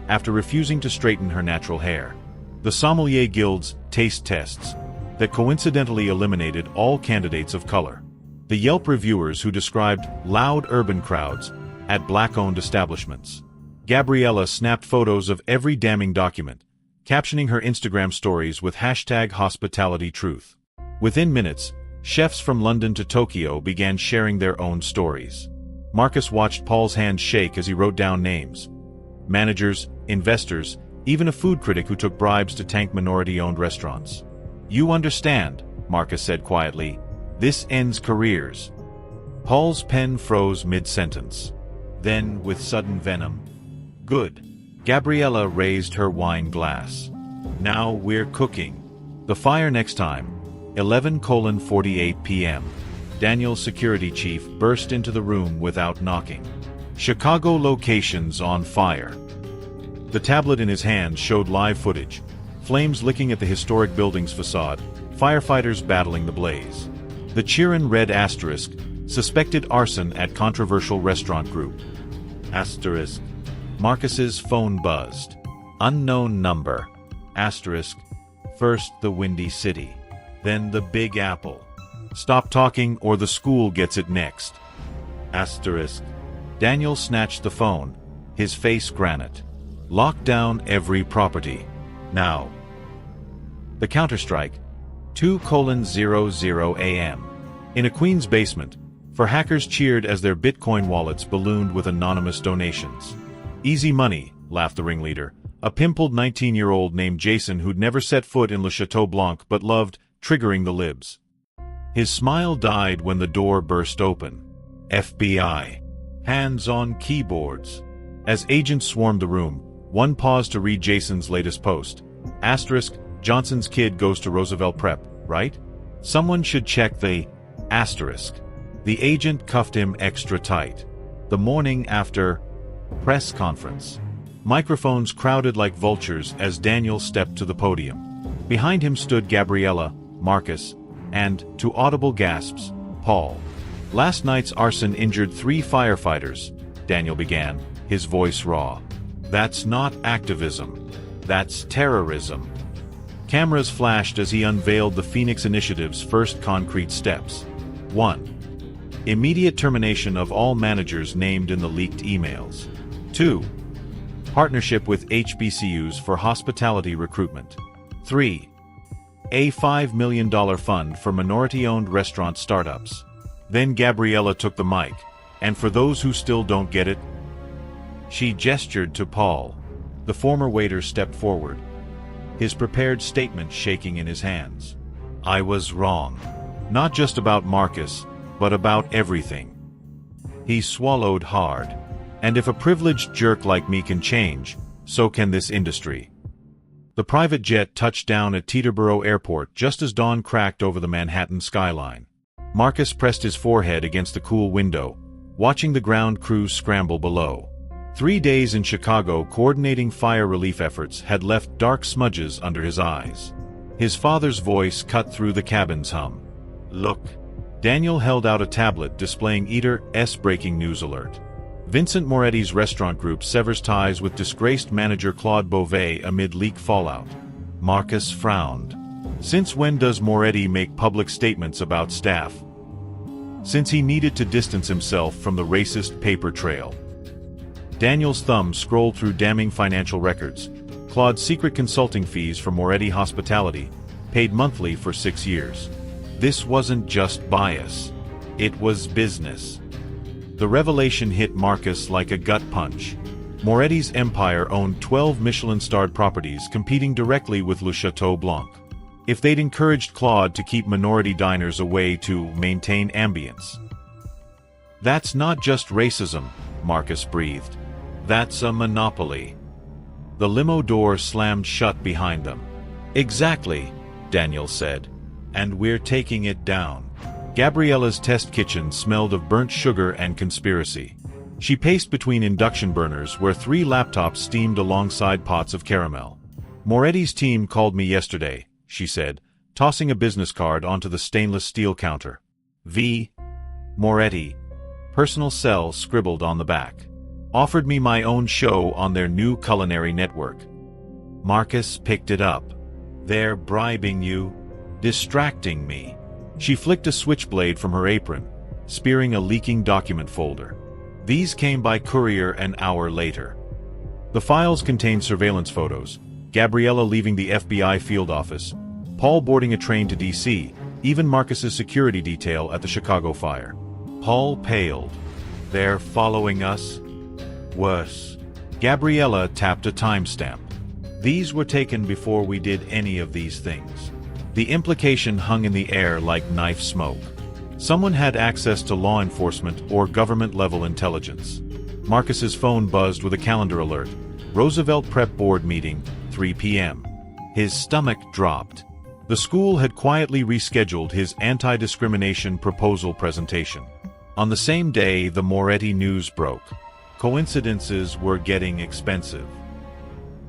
after refusing to straighten her natural hair. The Sommelier Guild's taste tests that coincidentally eliminated all candidates of color. The Yelp reviewers who described loud urban crowds at black-owned establishments. Gabriella snapped photos of every damning document, captioning her Instagram stories with #HospitalityTruth. Within minutes, chefs from London to Tokyo began sharing their own stories. Marcus watched Paul's hand shake as he wrote down names. Managers, investors, even a food critic who took bribes to tank minority-owned restaurants. You understand, Marcus said quietly. This ends careers. Paul's pen froze mid-sentence. Then, with sudden venom, good. Gabriella raised her wine glass. Now we're cooking. The fire next time, 11:48 p.m. Daniel's security chief burst into the room without knocking. Chicago locations on fire. The tablet in his hand showed live footage. Flames licking at the historic building's facade, firefighters battling the blaze. The Chiron red asterisk, suspected arson at controversial restaurant group. Asterisk. Marcus's phone buzzed. Unknown number. Asterisk. First the Windy City. Then the Big Apple. Stop talking or the school gets it next. Asterisk. Daniel snatched the phone, his face granite. Lock down every property. Now. The counterstrike. 2:00 a.m. In a Queens basement, for hackers cheered as their Bitcoin wallets ballooned with anonymous donations. Easy money, laughed the ringleader, a pimpled 19-year-old named Jason who'd never set foot in Le Chateau Blanc but loved triggering the libs. His smile died when the door burst open. FBI. Hands on keyboards. As agents swarmed the room, one paused to read Jason's latest post. Asterisk, Johnson's kid goes to Roosevelt Prep, right? Someone should check the asterisk. The agent cuffed him extra tight. The morning after press conference. Microphones crowded like vultures as Daniel stepped to the podium. Behind him stood Gabriella, Marcus, and, to audible gasps, Paul. Last night's arson injured 3 firefighters, Daniel began, his voice raw. That's not activism. That's terrorism. Cameras flashed as he unveiled the Phoenix Initiative's first concrete steps. 1. Immediate termination of all managers named in the leaked emails. 2. Partnership with HBCUs for hospitality recruitment. 3. A $5 million fund for minority-owned restaurant startups. Then Gabriella took the mic, and for those who still don't get it, she gestured to Paul. The former waiter stepped forward, his prepared statement shaking in his hands. I was wrong. Not just about Marcus, but about everything. He swallowed hard. And if a privileged jerk like me can change, so can this industry. The private jet touched down at Teterboro Airport just as dawn cracked over the Manhattan skyline. Marcus pressed his forehead against the cool window, watching the ground crews scramble below. 3 days in Chicago coordinating fire relief efforts had left dark smudges under his eyes. His father's voice cut through the cabin's hum. Look. Daniel held out a tablet displaying Eater's breaking news alert. Vincent Moretti's restaurant group severs ties with disgraced manager Claude Beauvais amid leak fallout. Marcus frowned. Since when does Moretti make public statements about staff? Since he needed to distance himself from the racist paper trail. Daniel's thumb scrolled through damning financial records. Claude's secret consulting fees for Moretti Hospitality, paid monthly for 6 years. This wasn't just bias. It was business. The revelation hit Marcus like a gut punch. Moretti's empire owned 12 Michelin-starred properties competing directly with Le Chateau Blanc. If they'd encouraged Claude to keep minority diners away to maintain ambience. That's not just racism, Marcus breathed. That's a monopoly. The limo door slammed shut behind them. Exactly, Daniel said. And we're taking it down. Gabriella's test kitchen smelled of burnt sugar and conspiracy. She paced between induction burners where 3 laptops steamed alongside pots of caramel. Moretti's team called me yesterday, she said, tossing a business card onto the stainless steel counter. V. Moretti. Personal cell scribbled on the back. Offered me my own show on their new culinary network. Marcus picked it up. They're bribing you. Distracting me. She flicked a switchblade from her apron, spearing a leaking document folder. These came by courier an hour later. The files contained surveillance photos, Gabriella leaving the FBI field office, Paul boarding a train to D.C., even Marcus's security detail at the Chicago fire. Paul paled. They're following us? Worse. Gabriella tapped a timestamp. These were taken before we did any of these things. The implication hung in the air like knife smoke. Someone had access to law enforcement or government-level intelligence. Marcus's phone buzzed with a calendar alert. Roosevelt Prep Board meeting, 3 p.m. His stomach dropped. The school had quietly rescheduled his anti-discrimination proposal presentation. On the same day, the Moretti news broke. Coincidences were getting expensive.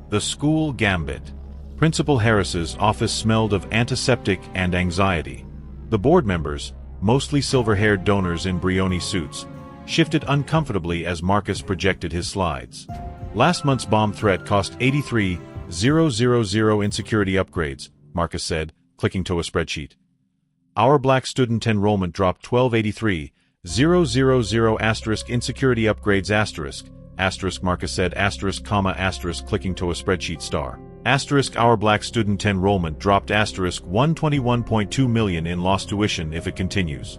The school gambit. Principal Harris's office smelled of antiseptic and anxiety. The board members, mostly silver-haired donors in Brioni suits, shifted uncomfortably as Marcus projected his slides. Last month's bomb threat cost $83,000 in security upgrades, Marcus said, clicking to a spreadsheet. Our black student enrollment dropped $1283,000 in security upgrades *, Marcus said *, clicking to a spreadsheet star. Our black student enrollment dropped $121.2 million in lost tuition if it continues.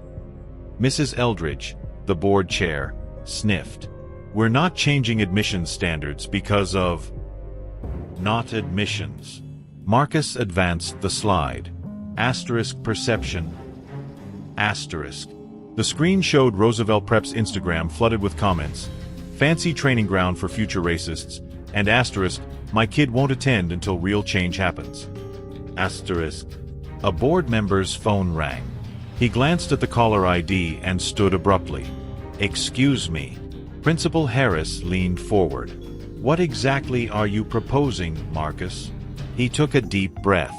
Mrs. Eldridge, the board chair, sniffed. We're not changing admissions standards because of... not admissions. Marcus advanced the slide. Perception. The screen showed Roosevelt Prep's Instagram flooded with comments. Fancy training ground for future racists. And my kid won't attend until real change happens. A board member's phone rang. He glanced at the caller ID and stood abruptly. Excuse me. Principal Harris leaned forward. What exactly are you proposing, Marcus? He took a deep breath.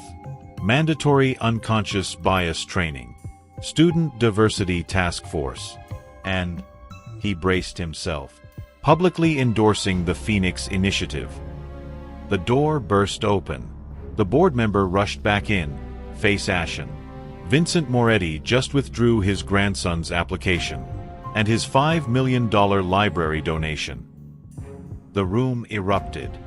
Mandatory unconscious bias training. Student Diversity Task Force. And he braced himself, publicly endorsing the Phoenix Initiative. The door burst open. The board member rushed back in, face ashen. Vincent Moretti just withdrew his grandson's application and his $5 million library donation. The room erupted.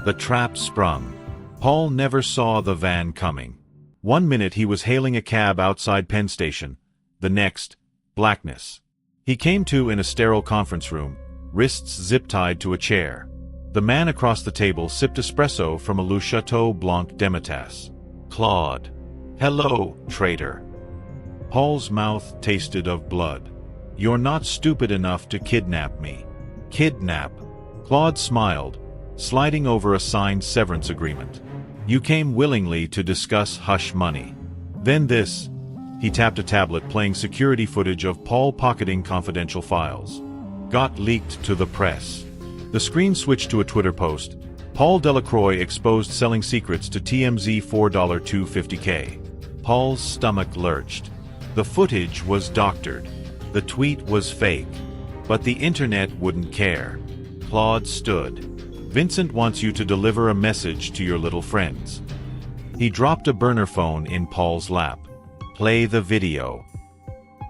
The trap sprung. Paul never saw the van coming. 1 minute he was hailing a cab outside Penn Station, the next, blackness. He came to in a sterile conference room, wrists zip-tied to a chair. The man across the table sipped espresso from a Le Chateau Blanc Demitasse. Claude. Hello, traitor. Paul's mouth tasted of blood. You're not stupid enough to kidnap me. Kidnap? Claude smiled, sliding over a signed severance agreement. You came willingly to discuss hush money. Then this. He tapped a tablet playing security footage of Paul pocketing confidential files. Got leaked to the press. The screen switched to a Twitter post. Paul Delacroix exposed selling secrets to TMZ $4.250K. Paul's stomach lurched. The footage was doctored. The tweet was fake. But the internet wouldn't care. Claude stood. Vincent wants you to deliver a message to your little friends. He dropped a burner phone in Paul's lap. Play the video.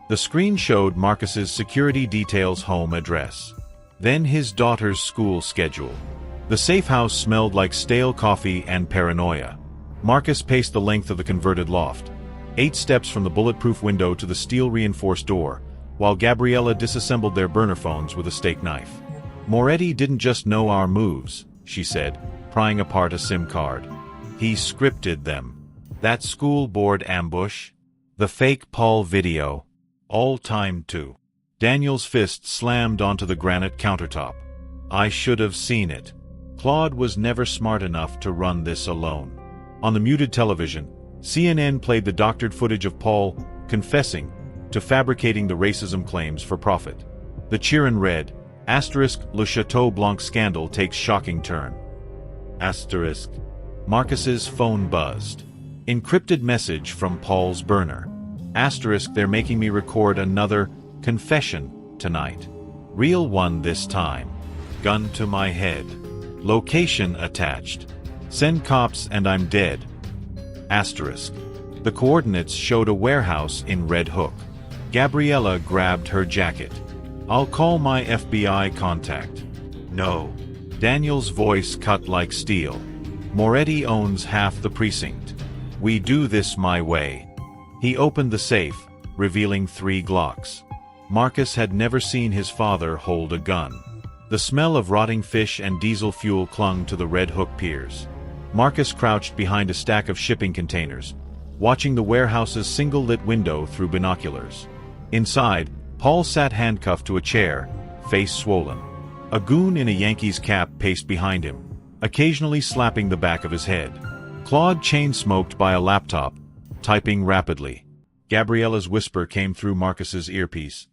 The screen showed Marcus's security detail's home address. Then his daughter's school schedule. The safe house smelled like stale coffee and paranoia. Marcus paced the length of the converted loft, 8 steps from the bulletproof window to the steel-reinforced door, while Gabriella disassembled their burner phones with a steak knife. Moretti didn't just know our moves, she said, prying apart a SIM card. He scripted them. That school board ambush, the fake Paul video, all timed too. Daniel's fist slammed onto the granite countertop. I should have seen it. Claude was never smart enough to run this alone. On the muted television, CNN played the doctored footage of Paul confessing to fabricating the racism claims for profit. The cheerin read, *Le Chateau Blanc scandal takes shocking turn. *. Marcus's phone buzzed. Encrypted message from Paul's burner. *. They're making me record another confession tonight. Real one this time. Gun to my head. Location attached. Send cops and I'm dead. *. The coordinates showed a warehouse in Red Hook. Gabriella grabbed her jacket. I'll call my FBI contact. No. Daniel's voice cut like steel. Moretti owns half the precinct. We do this my way. He opened the safe, revealing 3 Glocks. Marcus had never seen his father hold a gun. The smell of rotting fish and diesel fuel clung to the Red Hook piers. Marcus crouched behind a stack of shipping containers, watching the warehouse's single-lit window through binoculars. Inside, Paul sat handcuffed to a chair, face swollen. A goon in a Yankees cap paced behind him, occasionally slapping the back of his head. Claude chain-smoked by a laptop, typing rapidly. Gabriella's whisper came through Marcus's earpiece.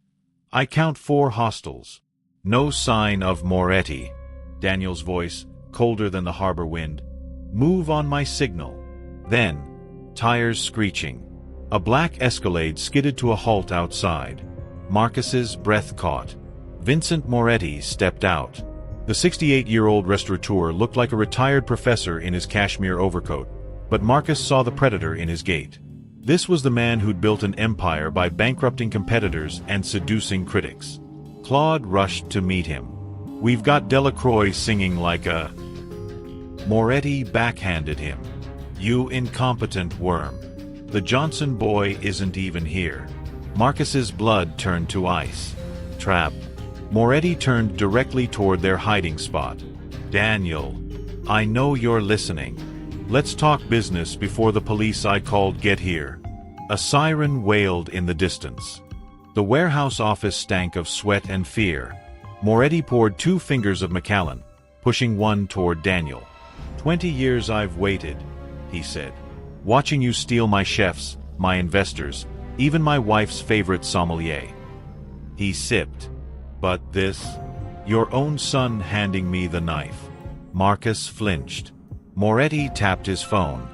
I count 4 hostiles. No sign of Moretti. Daniel's voice, colder than the harbor wind. Move on my signal. Then, tires screeching. A black Escalade skidded to a halt outside. Marcus's breath caught. Vincent Moretti stepped out. The 68-year-old restaurateur looked like a retired professor in his cashmere overcoat, but Marcus saw the predator in his gait. This was the man who'd built an empire by bankrupting competitors and seducing critics. Claude rushed to meet him. We've got Delacroix singing like a... Moretti backhanded him. You incompetent worm. The Johnson boy isn't even here. Marcus's blood turned to ice. Trap. Moretti turned directly toward their hiding spot. Daniel, I know you're listening. Let's talk business before the police I called get here. A siren wailed in the distance. The warehouse office stank of sweat and fear. Moretti poured 2 fingers of Macallan, pushing one toward Daniel. 20 years I've waited, he said. Watching you steal my chefs, my investors, even my wife's favorite sommelier. He sipped. But this? Your own son handing me the knife. Marcus flinched. Moretti tapped his phone.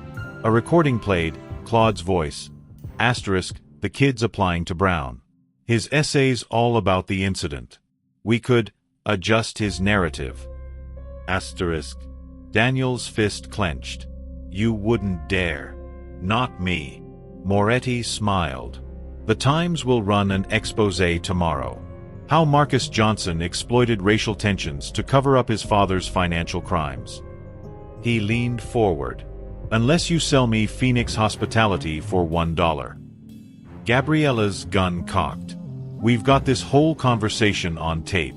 A recording played, Claude's voice. *, the kids applying to Brown. His essays all about the incident. We could adjust his narrative. Asterisk. Daniel's fist clenched. You wouldn't dare. Not me. Moretti smiled. The Times will run an exposé tomorrow. How Marcus Johnson exploited racial tensions to cover up his father's financial crimes. He leaned forward. Unless you sell me Phoenix hospitality for $1. Gabriella's gun cocked. We've got this whole conversation on tape.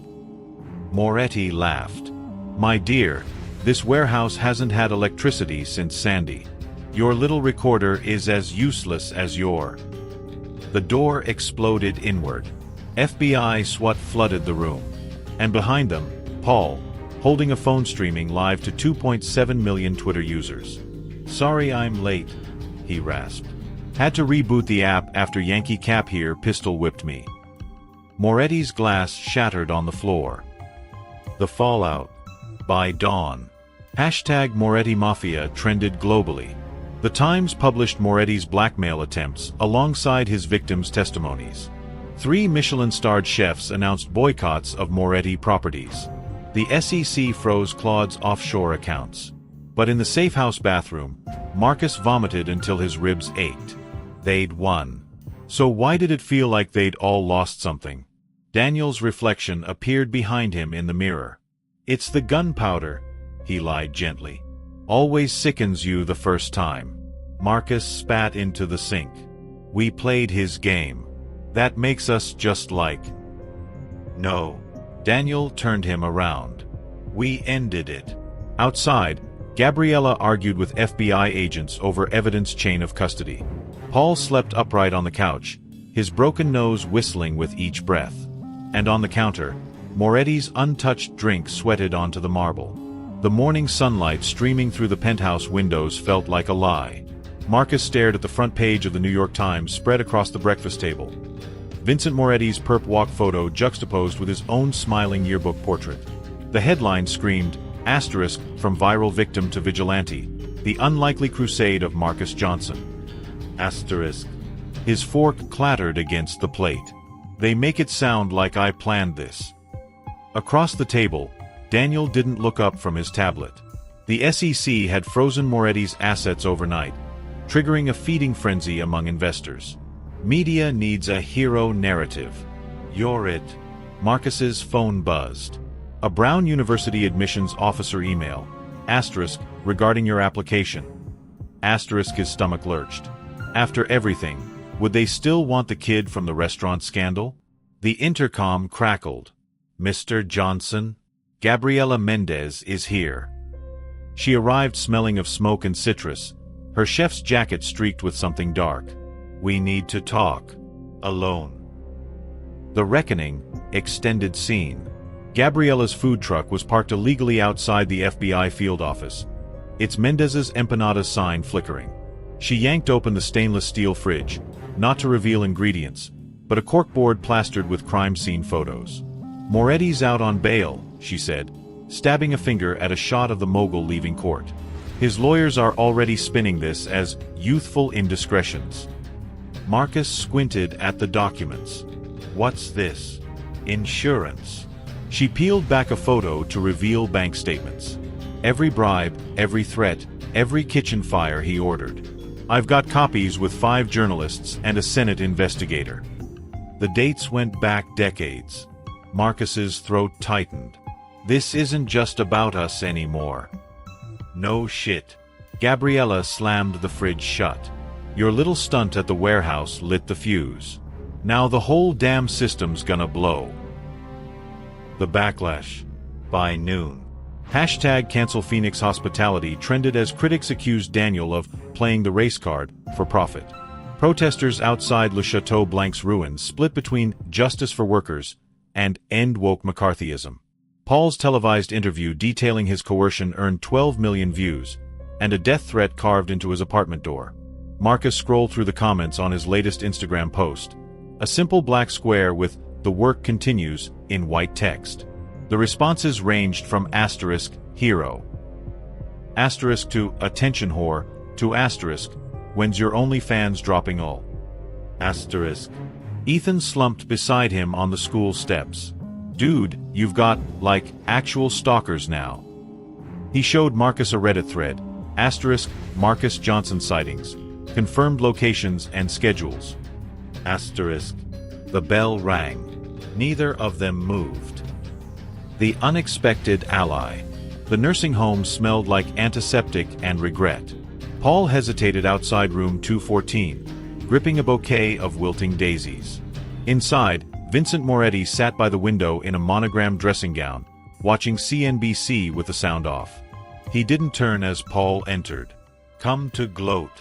Moretti laughed. My dear, this warehouse hasn't had electricity since Sandy. Your little recorder is as useless as your. The door exploded inward. FBI SWAT flooded the room. And behind them, Paul, holding a phone streaming live to 2.7 million Twitter users. Sorry I'm late, he rasped. Had to reboot the app after Yankee Cap here pistol whipped me. Moretti's glass shattered on the floor. The fallout. By dawn. Hashtag Moretti Mafia trended globally. The Times published Moretti's blackmail attempts alongside his victims' testimonies. 3 Michelin-starred chefs announced boycotts of Moretti properties. The SEC froze Claude's offshore accounts. But in the safe house bathroom, Marcus vomited until his ribs ached. They'd won. So why did it feel like they'd all lost something? Daniel's reflection appeared behind him in the mirror. It's the gunpowder, he lied gently. Always sickens you the first time. Marcus spat into the sink. We played his game. That makes us just like. No. Daniel turned him around. We ended it. Outside, Gabriella argued with FBI agents over evidence chain of custody. Paul slept upright on the couch, his broken nose whistling with each breath. And on the counter, Moretti's untouched drink sweated onto the marble. The morning sunlight streaming through the penthouse windows felt like a lie. Marcus stared at the front page of the New York Times spread across the breakfast table. Vincent Moretti's perp walk photo juxtaposed with his own smiling yearbook portrait. The headline screamed, asterisk, from viral victim to vigilante, the unlikely crusade of Marcus Johnson. Asterisk. His fork clattered against the plate. They make it sound like I planned this. Across the table, Daniel didn't look up from his tablet. The SEC had frozen Moretti's assets overnight, triggering a feeding frenzy among investors. Media needs a hero narrative. You're it. Marcus's phone buzzed. A Brown University admissions officer email. Asterisk, regarding your application. Asterisk, his stomach lurched. After everything, would they still want the kid from the restaurant scandal? The intercom crackled. Mr. Johnson? Gabriela Mendez is here. She arrived smelling of smoke and citrus, her chef's jacket streaked with something dark. We need to talk. Alone. The Reckoning, extended scene. Gabriela's food truck was parked illegally outside the FBI field office, its Mendez's Empanadas sign flickering. She yanked open the stainless steel fridge, not to reveal ingredients, but a corkboard plastered with crime scene photos. Moretti's out on bail, she said, stabbing a finger at a shot of the mogul leaving court. His lawyers are already spinning this as youthful indiscretions. Marcus squinted at the documents. What's this? Insurance. She peeled back a photo to reveal bank statements. Every bribe, every threat, every kitchen fire he ordered. I've got copies with 5 journalists and a Senate investigator. The dates went back decades. Marcus's throat tightened. This isn't just about us anymore. No shit. Gabriella slammed the fridge shut. Your little stunt at the warehouse lit the fuse. Now the whole damn system's gonna blow. The backlash. By noon. Hashtag Cancel Phoenix Hospitality trended as critics accused Daniel of playing the race card for profit. Protesters outside Le Chateau Blanc's ruins split between justice for workers and end woke McCarthyism. Paul's televised interview detailing his coercion earned 12 million views, and a death threat carved into his apartment door. Marcus scrolled through the comments on his latest Instagram post. A simple black square with "The work continues" in white text. The responses ranged from asterisk, hero, asterisk to attention whore, to asterisk, when's your OnlyFans dropping all. Asterisk. Ethan slumped beside him on the school steps. Dude, you've got, like, actual stalkers now. He showed Marcus a Reddit thread. Asterisk, Marcus Johnson sightings. Confirmed locations and schedules. Asterisk. The bell rang. Neither of them moved. The unexpected ally. The nursing home smelled like antiseptic and regret. Paul hesitated outside room 214, gripping a bouquet of wilting daisies. Inside, Vincent Moretti sat by the window in a monogrammed dressing gown, watching CNBC with the sound off. He didn't turn as Paul entered. Come to gloat.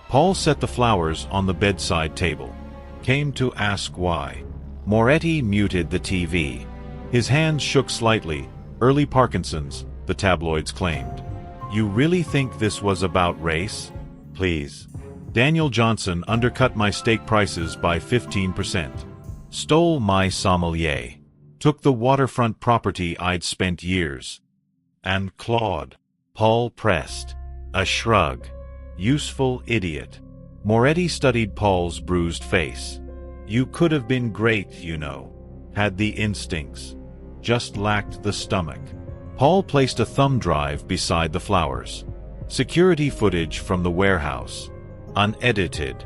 Paul set the flowers on the bedside table. Came to ask why. Moretti muted the TV. His hands shook slightly. Early Parkinson's, the tabloids claimed. You really think this was about race? Please. Daniel Johnson undercut my steak prices by 15%. Stole my sommelier. Took the waterfront property I'd spent years. And clawed. Paul pressed. A shrug. Useful idiot. Moretti studied Paul's bruised face. You could have been great, you know. Had the instincts. Just lacked the stomach. Paul placed a thumb drive beside the flowers. Security footage from the warehouse. Unedited.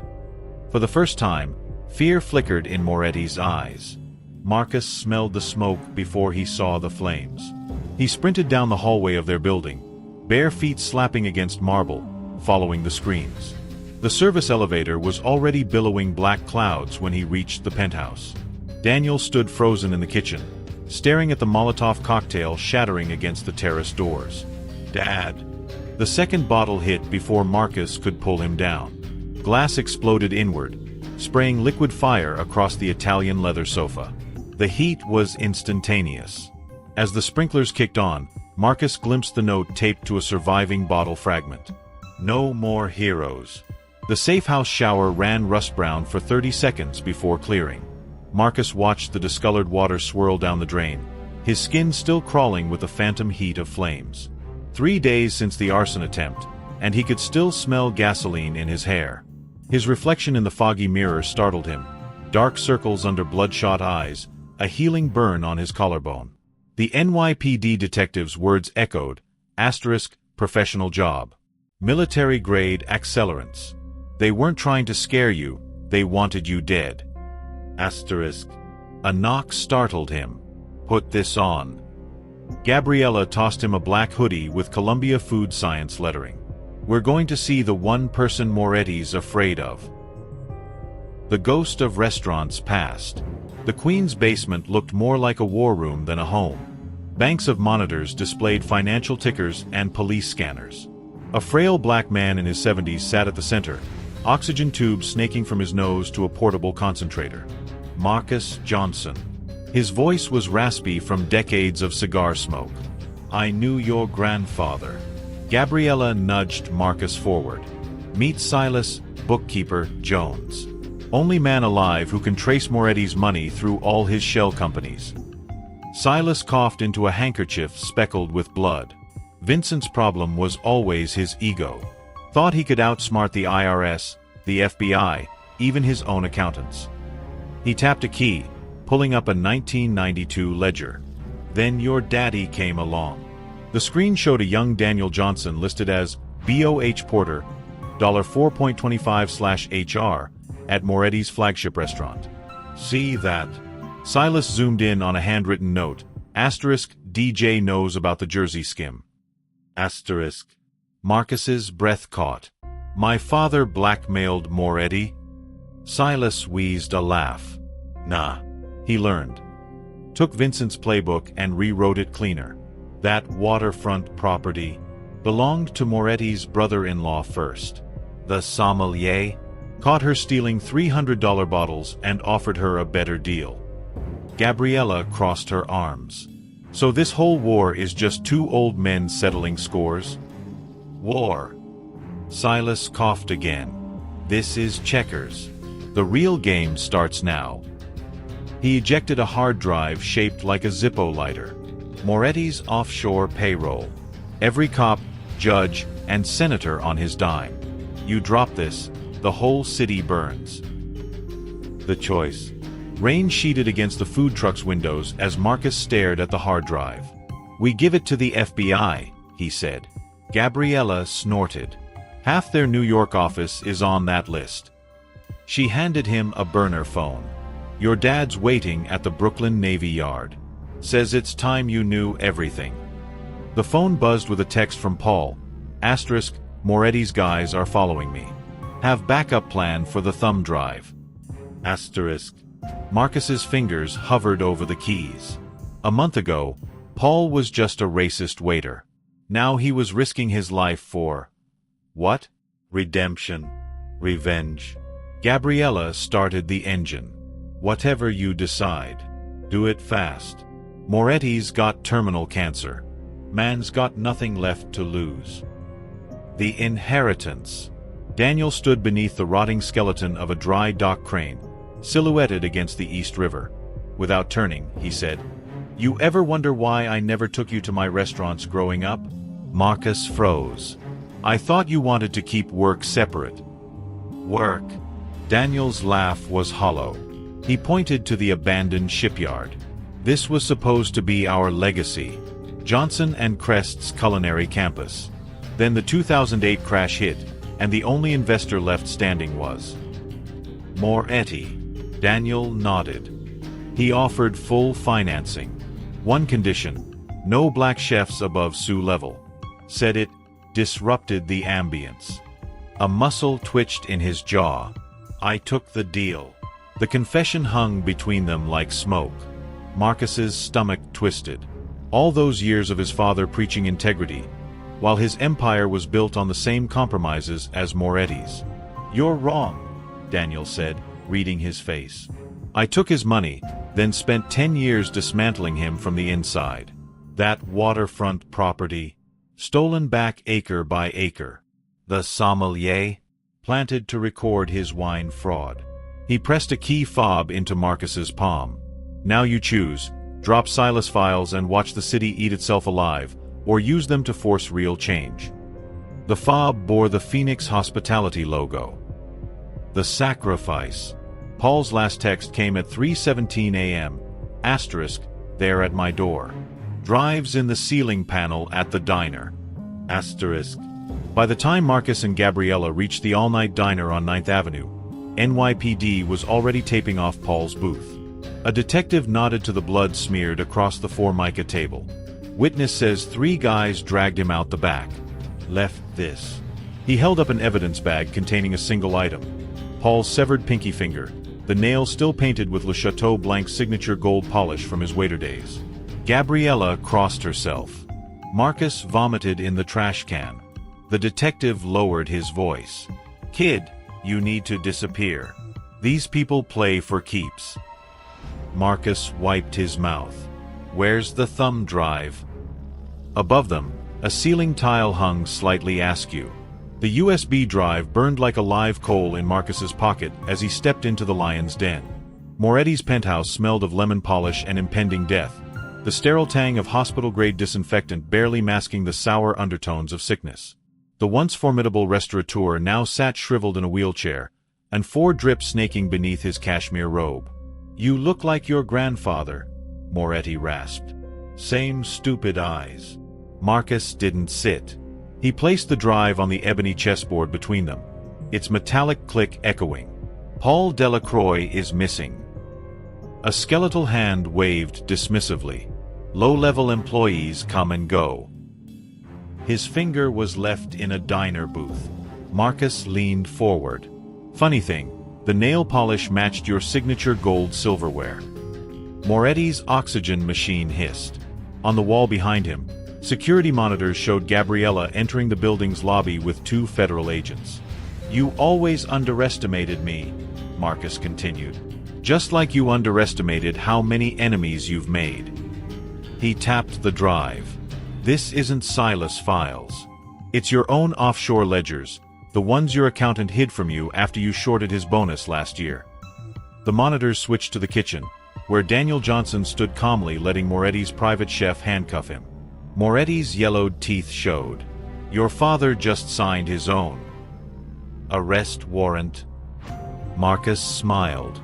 For the first time, fear flickered in Moretti's eyes. Marcus smelled the smoke before he saw the flames. He sprinted down the hallway of their building, bare feet slapping against marble, following the screams. The service elevator was already billowing black clouds when he reached the penthouse. Daniel stood frozen in the kitchen, staring at the Molotov cocktail shattering against the terrace doors. Dad. The second bottle hit before Marcus could pull him down. Glass exploded inward, spraying liquid fire across the Italian leather sofa. The heat was instantaneous. As the sprinklers kicked on, Marcus glimpsed the note taped to a surviving bottle fragment. No more heroes. The safe house shower ran rust-brown for 30 seconds before clearing. Marcus watched the discolored water swirl down the drain, his skin still crawling with the phantom heat of flames. 3 days since the arson attempt, and he could still smell gasoline in his hair. His reflection in the foggy mirror startled him. Dark circles under bloodshot eyes, a healing burn on his collarbone. The NYPD detective's words echoed, asterisk, professional job. Military-grade accelerants. They weren't trying to scare you, they wanted you dead. Asterisk. A knock startled him. Put this on. Gabriella tossed him a black hoodie with Columbia Food Science lettering. We're going to see the one person Moretti's afraid of. The ghost of restaurants passed. The Queen's basement looked more like a war room than a home. Banks of monitors displayed financial tickers and police scanners. A frail black man in his 70s sat at the center, oxygen tubes snaking from his nose to a portable concentrator. Marcus Johnson. His voice was raspy from decades of cigar smoke. I knew your grandfather. Gabriella nudged Marcus forward. Meet Silas, bookkeeper, Jones. Only man alive who can trace Moretti's money through all his shell companies. Silas coughed into a handkerchief speckled with blood. Vincent's problem was always his ego. Thought he could outsmart the IRS, the FBI, even his own accountants. He tapped a key, pulling up a 1992 ledger. Then your daddy came along. The screen showed a young Daniel Johnson listed as BOH Porter, $4.25/HR, at Moretti's flagship restaurant. See that? Silas zoomed in on a handwritten note. Asterisk, DJ knows about the Jersey skim. Asterisk. Marcus's breath caught. My father blackmailed Moretti? Silas wheezed a laugh. Nah. He learned. Took Vincent's playbook and rewrote it cleaner. That waterfront property belonged to Moretti's brother-in-law first. The sommelier caught her stealing $300 bottles and offered her a better deal. Gabriella crossed her arms. So this whole war is just two old men settling scores? War. Silas coughed again. This is checkers. The real game starts now. He ejected a hard drive shaped like a Zippo lighter. Moretti's offshore payroll. Every cop, judge, and senator on his dime. You drop this, the whole city burns. The choice. Rain sheeted against the food truck's windows as Marcus stared at the hard drive. "We give it to the FBI," he said. Gabriella snorted. "Half their New York office is on that list." She handed him a burner phone. "Your dad's waiting at the Brooklyn Navy Yard. Says it's time you knew everything." The phone buzzed with a text from Paul. Asterisk, "Moretti's guys are following me. Have backup plan for the thumb drive." Asterisk. Marcus's fingers hovered over the keys. A month ago, Paul was just a racist waiter. Now he was risking his life for... what? Redemption. Revenge. Gabriella started the engine. "Whatever you decide, do it fast. Moretti's got terminal cancer. Man's got nothing left to lose." The inheritance. Daniel stood beneath the rotting skeleton of a dry dock crane, silhouetted against the East River. Without turning, he said, "You ever wonder why I never took you to my restaurants growing up?" Marcus froze. "I thought you wanted to keep work separate." "Work?" Daniel's laugh was hollow. He pointed to the abandoned shipyard. "This was supposed to be our legacy. Johnson and Crest's culinary campus. Then the 2008 crash hit, and the only investor left standing was Moretti." Daniel nodded. "He offered full financing. One condition, no black chefs above Sioux level. Said it disrupted the ambience." A muscle twitched in his jaw. "I took the deal." The confession hung between them like smoke. Marcus's stomach twisted. All those years of his father preaching integrity, while his empire was built on the same compromises as Moretti's. "You're wrong," Daniel said, reading his face. "I took his money, then spent 10 years dismantling him from the inside. That waterfront property, stolen back acre by acre. The sommelier, planted to record his wine fraud." He pressed a key fob into Marcus's palm. "Now you choose, drop Silas files and watch the city eat itself alive, or use them to force real change." The fob bore the Phoenix Hospitality logo. The sacrifice. Paul's last text came at 3:17 a.m. Asterisk, "There at my door. Drives in the ceiling panel at the diner." Asterisk. By the time Marcus and Gabriella reached the all-night diner on 9th Avenue, NYPD was already taping off Paul's booth. A detective nodded to the blood smeared across the Formica table. "Witness says 3 guys dragged him out the back. Left this." He held up an evidence bag containing a single item. Paul's severed pinky finger, the nail still painted with Le Chateau Blanc's signature gold polish from his waiter days. Gabriella crossed herself. Marcus vomited in the trash can. The detective lowered his voice. "Kid, you need to disappear. These people play for keeps." Marcus wiped his mouth. "Where's the thumb drive?" Above them, a ceiling tile hung slightly askew. The USB drive burned like a live coal in Marcus's pocket as he stepped into the lion's den. Moretti's penthouse smelled of lemon polish and impending death, the sterile tang of hospital-grade disinfectant barely masking the sour undertones of sickness. The once formidable restaurateur now sat shriveled in a wheelchair, and 4 drips snaking beneath his cashmere robe. "You look like your grandfather," Moretti rasped. "Same stupid eyes." Marcus didn't sit. He placed the drive on the ebony chessboard between them, its metallic click echoing. "Paul Delacroix is missing." A skeletal hand waved dismissively. "Low-level employees come and go." His finger was left in a diner booth. Marcus leaned forward. "Funny thing, the nail polish matched your signature gold silverware." Moretti's oxygen machine hissed. On the wall behind him, security monitors showed Gabriella entering the building's lobby with 2 federal agents. "You always underestimated me," Marcus continued. "Just like you underestimated how many enemies you've made." He tapped the drive. "This isn't Silas files. It's your own offshore ledgers, the ones your accountant hid from you after you shorted his bonus last year." The monitors switched to the kitchen, where Daniel Johnson stood calmly letting Moretti's private chef handcuff him. Moretti's yellowed teeth showed. "Your father just signed his own arrest warrant." Marcus smiled.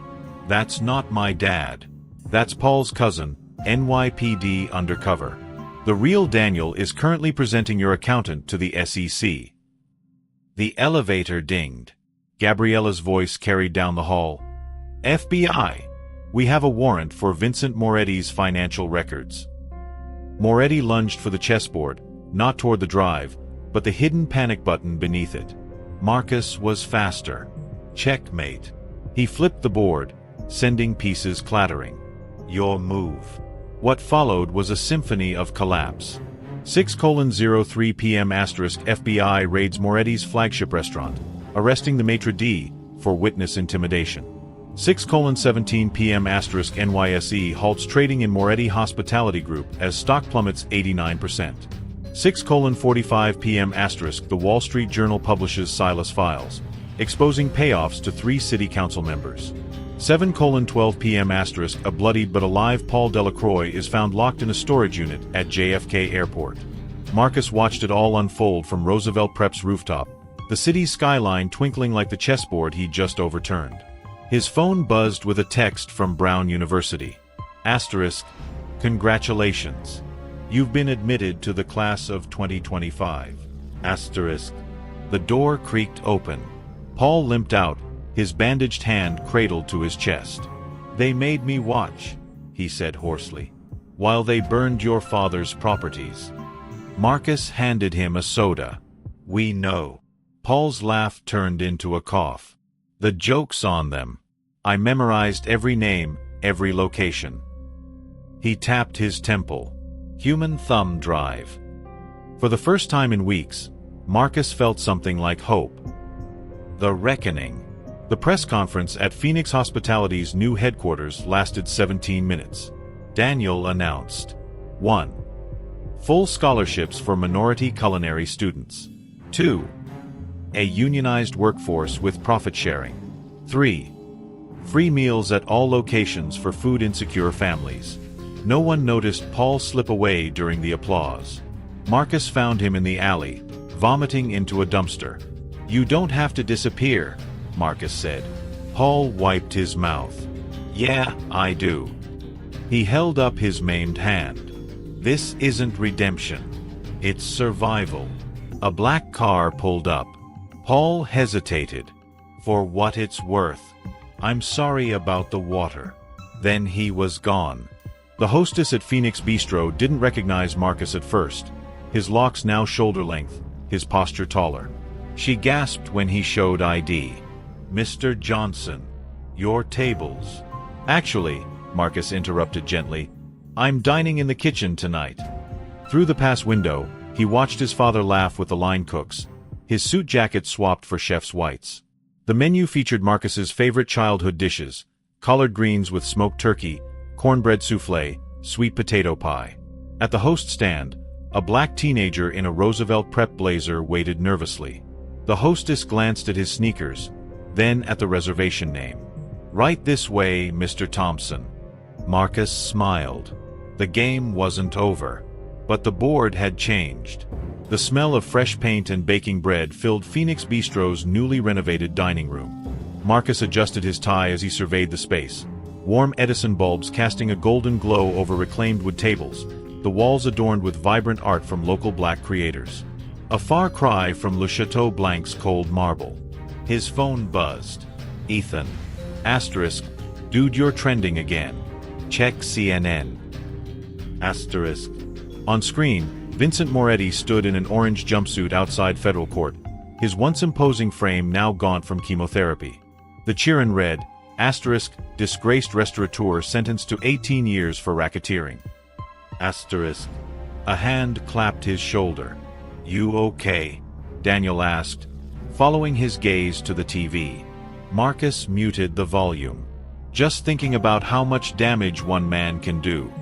That's not my dad. That's Paul's cousin, NYPD undercover. The real Daniel is currently presenting your accountant to the SEC. The elevator dinged. Gabriella's voice carried down the hall. FBI. We have a warrant for Vincent Moretti's financial records. Moretti lunged for the chessboard, not toward the drive, but the hidden panic button beneath it. Marcus was faster. Checkmate. He flipped the board, sending pieces clattering. Your move. What followed was a symphony of collapse. 6:03 p.m. FBI raids Moretti's flagship restaurant, arresting the maitre d' for witness intimidation. 6:17 p.m. NYSE halts trading in Moretti Hospitality Group as stock plummets 89%. 6:45 p.m. The Wall Street Journal publishes Silas Files, exposing payoffs to 3 city council members. 7:12 p.m. A bloodied but alive Paul Delacroix is found locked in a storage unit at JFK Airport. Marcus watched it all unfold from Roosevelt Prep's rooftop, the city's skyline twinkling like the chessboard he'd just overturned. His phone buzzed with a text from Brown University. Congratulations. You've been admitted to the class of 2025. The door creaked open. Paul limped out, his bandaged hand cradled to his chest. They made me watch, he said hoarsely, while they burned your father's properties. Marcus handed him a soda. We know. Paul's laugh turned into a cough. The joke's on them. I memorized every name, every location. He tapped his temple. Human thumb drive. For the first time in weeks, Marcus felt something like hope. The reckoning. The press conference at Phoenix Hospitality's new headquarters lasted 17 minutes. Daniel announced: 1. Full scholarships for minority culinary students. 2. A unionized workforce with profit sharing. 3. Free meals at all locations for food-insecure families. No one noticed Paul slip away during the applause. Marcus found him in the alley, vomiting into a dumpster. You don't have to disappear, Marcus said. Paul wiped his mouth. Yeah, I do. He held up his maimed hand. This isn't redemption. It's survival. A black car pulled up. Paul hesitated. For what it's worth. I'm sorry about the water. Then he was gone. The hostess at Phoenix Bistro didn't recognize Marcus at first. His locks now shoulder length, his posture taller. She gasped when he showed ID. Mr. Johnson, your tables. Actually, Marcus interrupted gently, I'm dining in the kitchen tonight. Through the pass window, he watched his father laugh with the line cooks, his suit jacket swapped for chef's whites. The menu featured Marcus's favorite childhood dishes, collard greens with smoked turkey, cornbread soufflé, sweet potato pie. At the host stand, a black teenager in a Roosevelt Prep blazer waited nervously. The hostess glanced at his sneakers, then at the reservation name. Right this way, Mr. Thompson. Marcus smiled. The game wasn't over. But the board had changed. The smell of fresh paint and baking bread filled Phoenix Bistro's newly renovated dining room. Marcus adjusted his tie as he surveyed the space. Warm Edison bulbs casting a golden glow over reclaimed wood tables, the walls adorned with vibrant art from local black creators. A far cry from Le Chateau Blanc's cold marble. His phone buzzed. Ethan. Asterisk. Dude, you're trending again. Check CNN. Asterisk. On screen, Vincent Moretti stood in an orange jumpsuit outside federal court, his once imposing frame now gaunt from chemotherapy. The cheerin read, asterisk, disgraced restaurateur sentenced to 18 years for racketeering. Asterisk. A hand clapped his shoulder. You okay? Daniel asked, following his gaze to the TV. Marcus muted the volume. Just thinking about how much damage one man can do.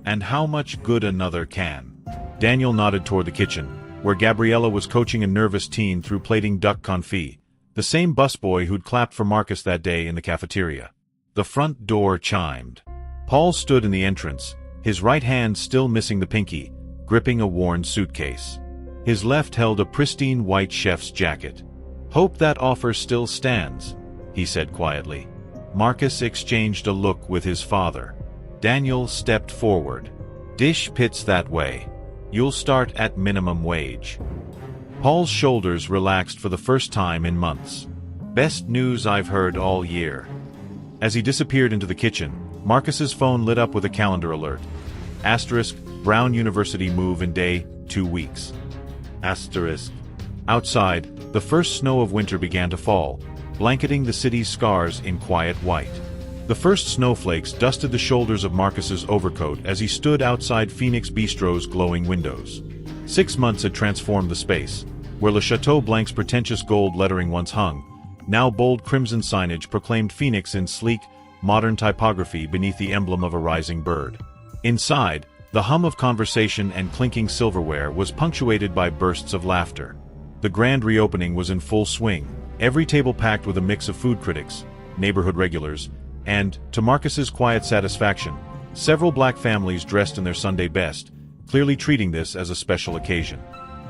And how much good another can. Daniel nodded toward the kitchen, where Gabriella was coaching a nervous teen through plating duck confit, the same busboy who'd clapped for Marcus that day in the cafeteria. The front door chimed. Paul stood in the entrance, his right hand still missing the pinky, gripping a worn suitcase. His left held a pristine white chef's jacket. Hope that offer still stands, he said quietly. Marcus exchanged a look with his father. Daniel stepped forward. "Dish pits that way. You'll start at minimum wage." Paul's shoulders relaxed for the first time in months. "Best news I've heard all year." As he disappeared into the kitchen, Marcus's phone lit up with a calendar alert. Asterisk, Brown University move in day, 2 weeks. Asterisk. Outside, the first snow of winter began to fall, blanketing the city's scars in quiet white. The first snowflakes dusted the shoulders of Marcus's overcoat as he stood outside Phoenix Bistro's glowing windows. 6 months had transformed the space. Where Le Chateau Blanc's pretentious gold lettering once hung, now bold crimson signage proclaimed Phoenix in sleek, modern typography beneath the emblem of a rising bird. Inside, the hum of conversation and clinking silverware was punctuated by bursts of laughter. The grand reopening was in full swing, every table packed with a mix of food critics, neighborhood regulars, and, to Marcus's quiet satisfaction, several black families dressed in their Sunday best, clearly treating this as a special occasion.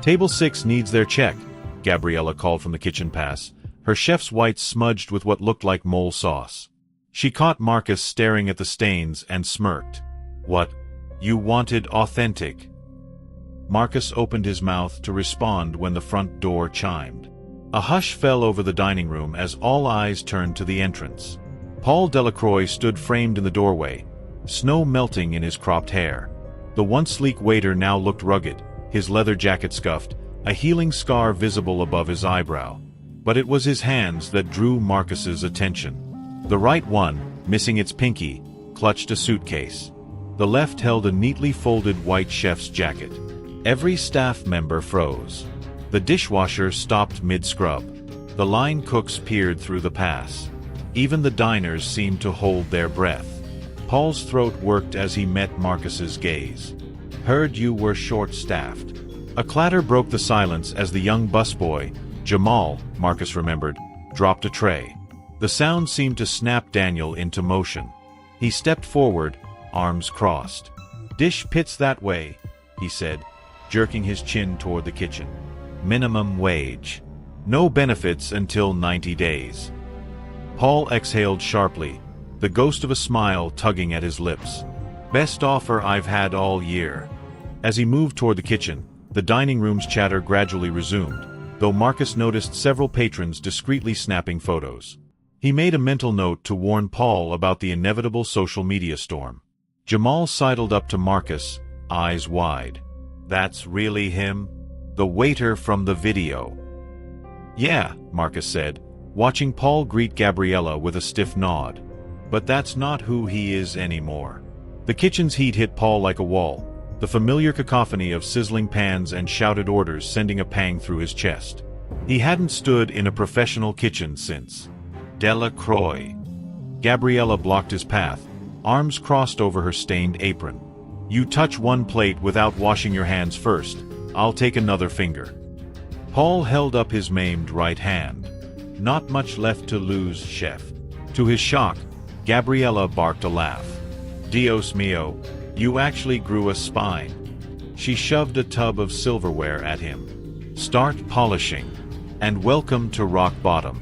"Table 6 needs their check," Gabriella called from the kitchen pass, her chef's whites smudged with what looked like mole sauce. She caught Marcus staring at the stains and smirked. "What? You wanted authentic?" Marcus opened his mouth to respond when the front door chimed. A hush fell over the dining room as all eyes turned to the entrance. Paul Delacroix stood framed in the doorway, snow melting in his cropped hair. The once sleek waiter now looked rugged, his leather jacket scuffed, a healing scar visible above his eyebrow. But it was his hands that drew Marcus's attention. The right one, missing its pinky, clutched a suitcase. The left held a neatly folded white chef's jacket. Every staff member froze. The dishwasher stopped mid-scrub. The line cooks peered through the pass. Even the diners seemed to hold their breath. Paul's throat worked as he met Marcus's gaze. "Heard you were short-staffed." A clatter broke the silence as the young busboy, Jamal, Marcus remembered, dropped a tray. The sound seemed to snap Daniel into motion. He stepped forward, arms crossed. "Dish pits that way," he said, jerking his chin toward the kitchen. "Minimum wage. No benefits until 90 days. Paul exhaled sharply, the ghost of a smile tugging at his lips. "Best offer I've had all year." As he moved toward the kitchen, the dining room's chatter gradually resumed, though Marcus noticed several patrons discreetly snapping photos. He made a mental note to warn Paul about the inevitable social media storm. Jamal sidled up to Marcus, eyes wide. "That's really him? The waiter from the video?" "Yeah," Marcus said, watching Paul greet Gabriella with a stiff nod. "But that's not who he is anymore." The kitchen's heat hit Paul like a wall, the familiar cacophony of sizzling pans and shouted orders sending a pang through his chest. He hadn't stood in a professional kitchen since Delacroix. Gabriella blocked his path, arms crossed over her stained apron. "You touch one plate without washing your hands first, I'll take another finger." Paul held up his maimed right hand. "Not much left to lose, chef." To his shock, Gabriella barked a laugh. "Dios mio, you actually grew a spine." She shoved a tub of silverware at him. "Start polishing. And welcome to rock bottom."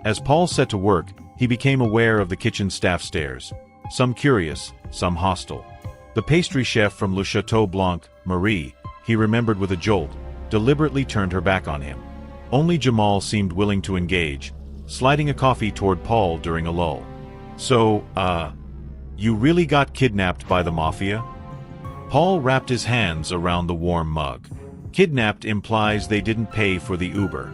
As Paul set to work, he became aware of the kitchen staff stares, some curious, some hostile. The pastry chef from Le Chateau Blanc, Marie, he remembered with a jolt, deliberately turned her back on him. Only Jamal seemed willing to engage, sliding a coffee toward Paul during a lull. "So, you really got kidnapped by the mafia?" Paul wrapped his hands around the warm mug. "Kidnapped implies they didn't pay for the Uber."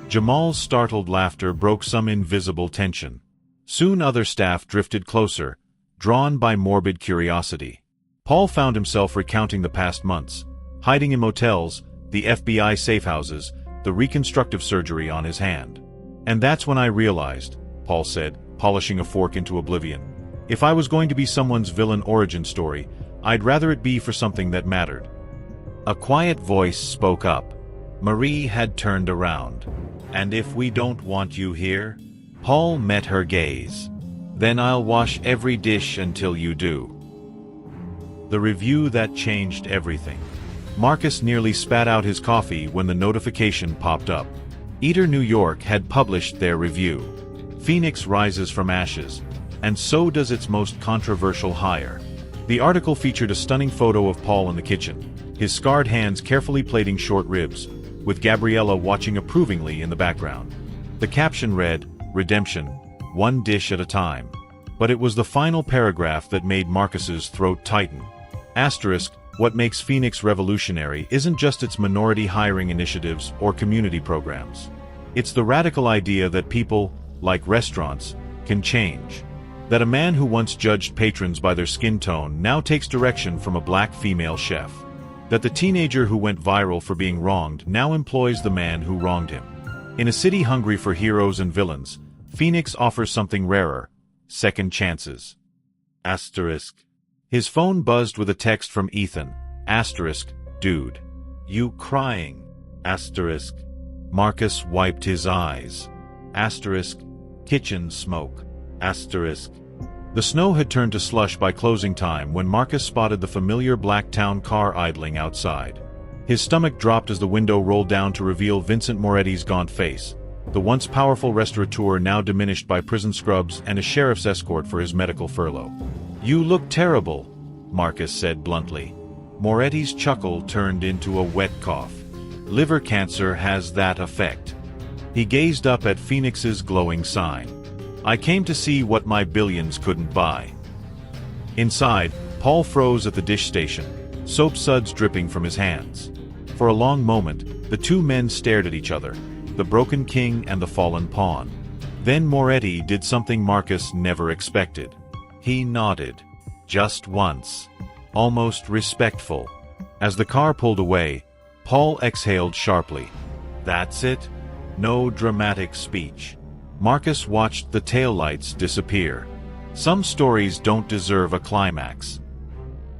Jamal's startled laughter broke some invisible tension. Soon other staff drifted closer, drawn by morbid curiosity. Paul found himself recounting the past months, hiding in motels, the FBI safehouses, the reconstructive surgery on his hand. "And that's when I realized," Paul said, polishing a fork into oblivion, "if I was going to be someone's villain origin story, I'd rather it be for something that mattered." A quiet voice spoke up. Marie had turned around. "And if we don't want you here?" Paul met her gaze. "Then I'll wash every dish until you do." The review that changed everything. Marcus nearly spat out his coffee when the notification popped up. Eater New York had published their review. Phoenix rises from ashes, and so does its most controversial hire. The article featured a stunning photo of Paul in the kitchen, his scarred hands carefully plating short ribs, with Gabriella watching approvingly in the background. The caption read, "Redemption, one dish at a time." But it was the final paragraph that made Marcus's throat tighten. Asterisk, what makes Phoenix revolutionary isn't just its minority hiring initiatives or community programs. It's the radical idea that people, like restaurants, can change. That a man who once judged patrons by their skin tone now takes direction from a black female chef. That the teenager who went viral for being wronged now employs the man who wronged him. In a city hungry for heroes and villains, Phoenix offers something rarer: second chances. Asterisk. His phone buzzed with a text from Ethan. Asterisk, dude. You crying? Asterisk. Marcus wiped his eyes. Asterisk. Kitchen smoke. Asterisk. The snow had turned to slush by closing time when Marcus spotted the familiar black town car idling outside. His stomach dropped as the window rolled down to reveal Vincent Moretti's gaunt face, the once powerful restaurateur now diminished by prison scrubs and a sheriff's escort for his medical furlough. "You look terrible," Marcus said bluntly. Moretti's chuckle turned into a wet cough. "Liver cancer has that effect." He gazed up at Phoenix's glowing sign. "I came to see what my billions couldn't buy." Inside, Paul froze at the dish station, soap suds dripping from his hands. For a long moment, the two men stared at each other, the broken king and the fallen pawn. Then Moretti did something Marcus never expected. He nodded. Just once. Almost respectful. As the car pulled away, Paul exhaled sharply. "That's it? No dramatic speech." Marcus watched the taillights disappear. Some stories don't deserve a climax.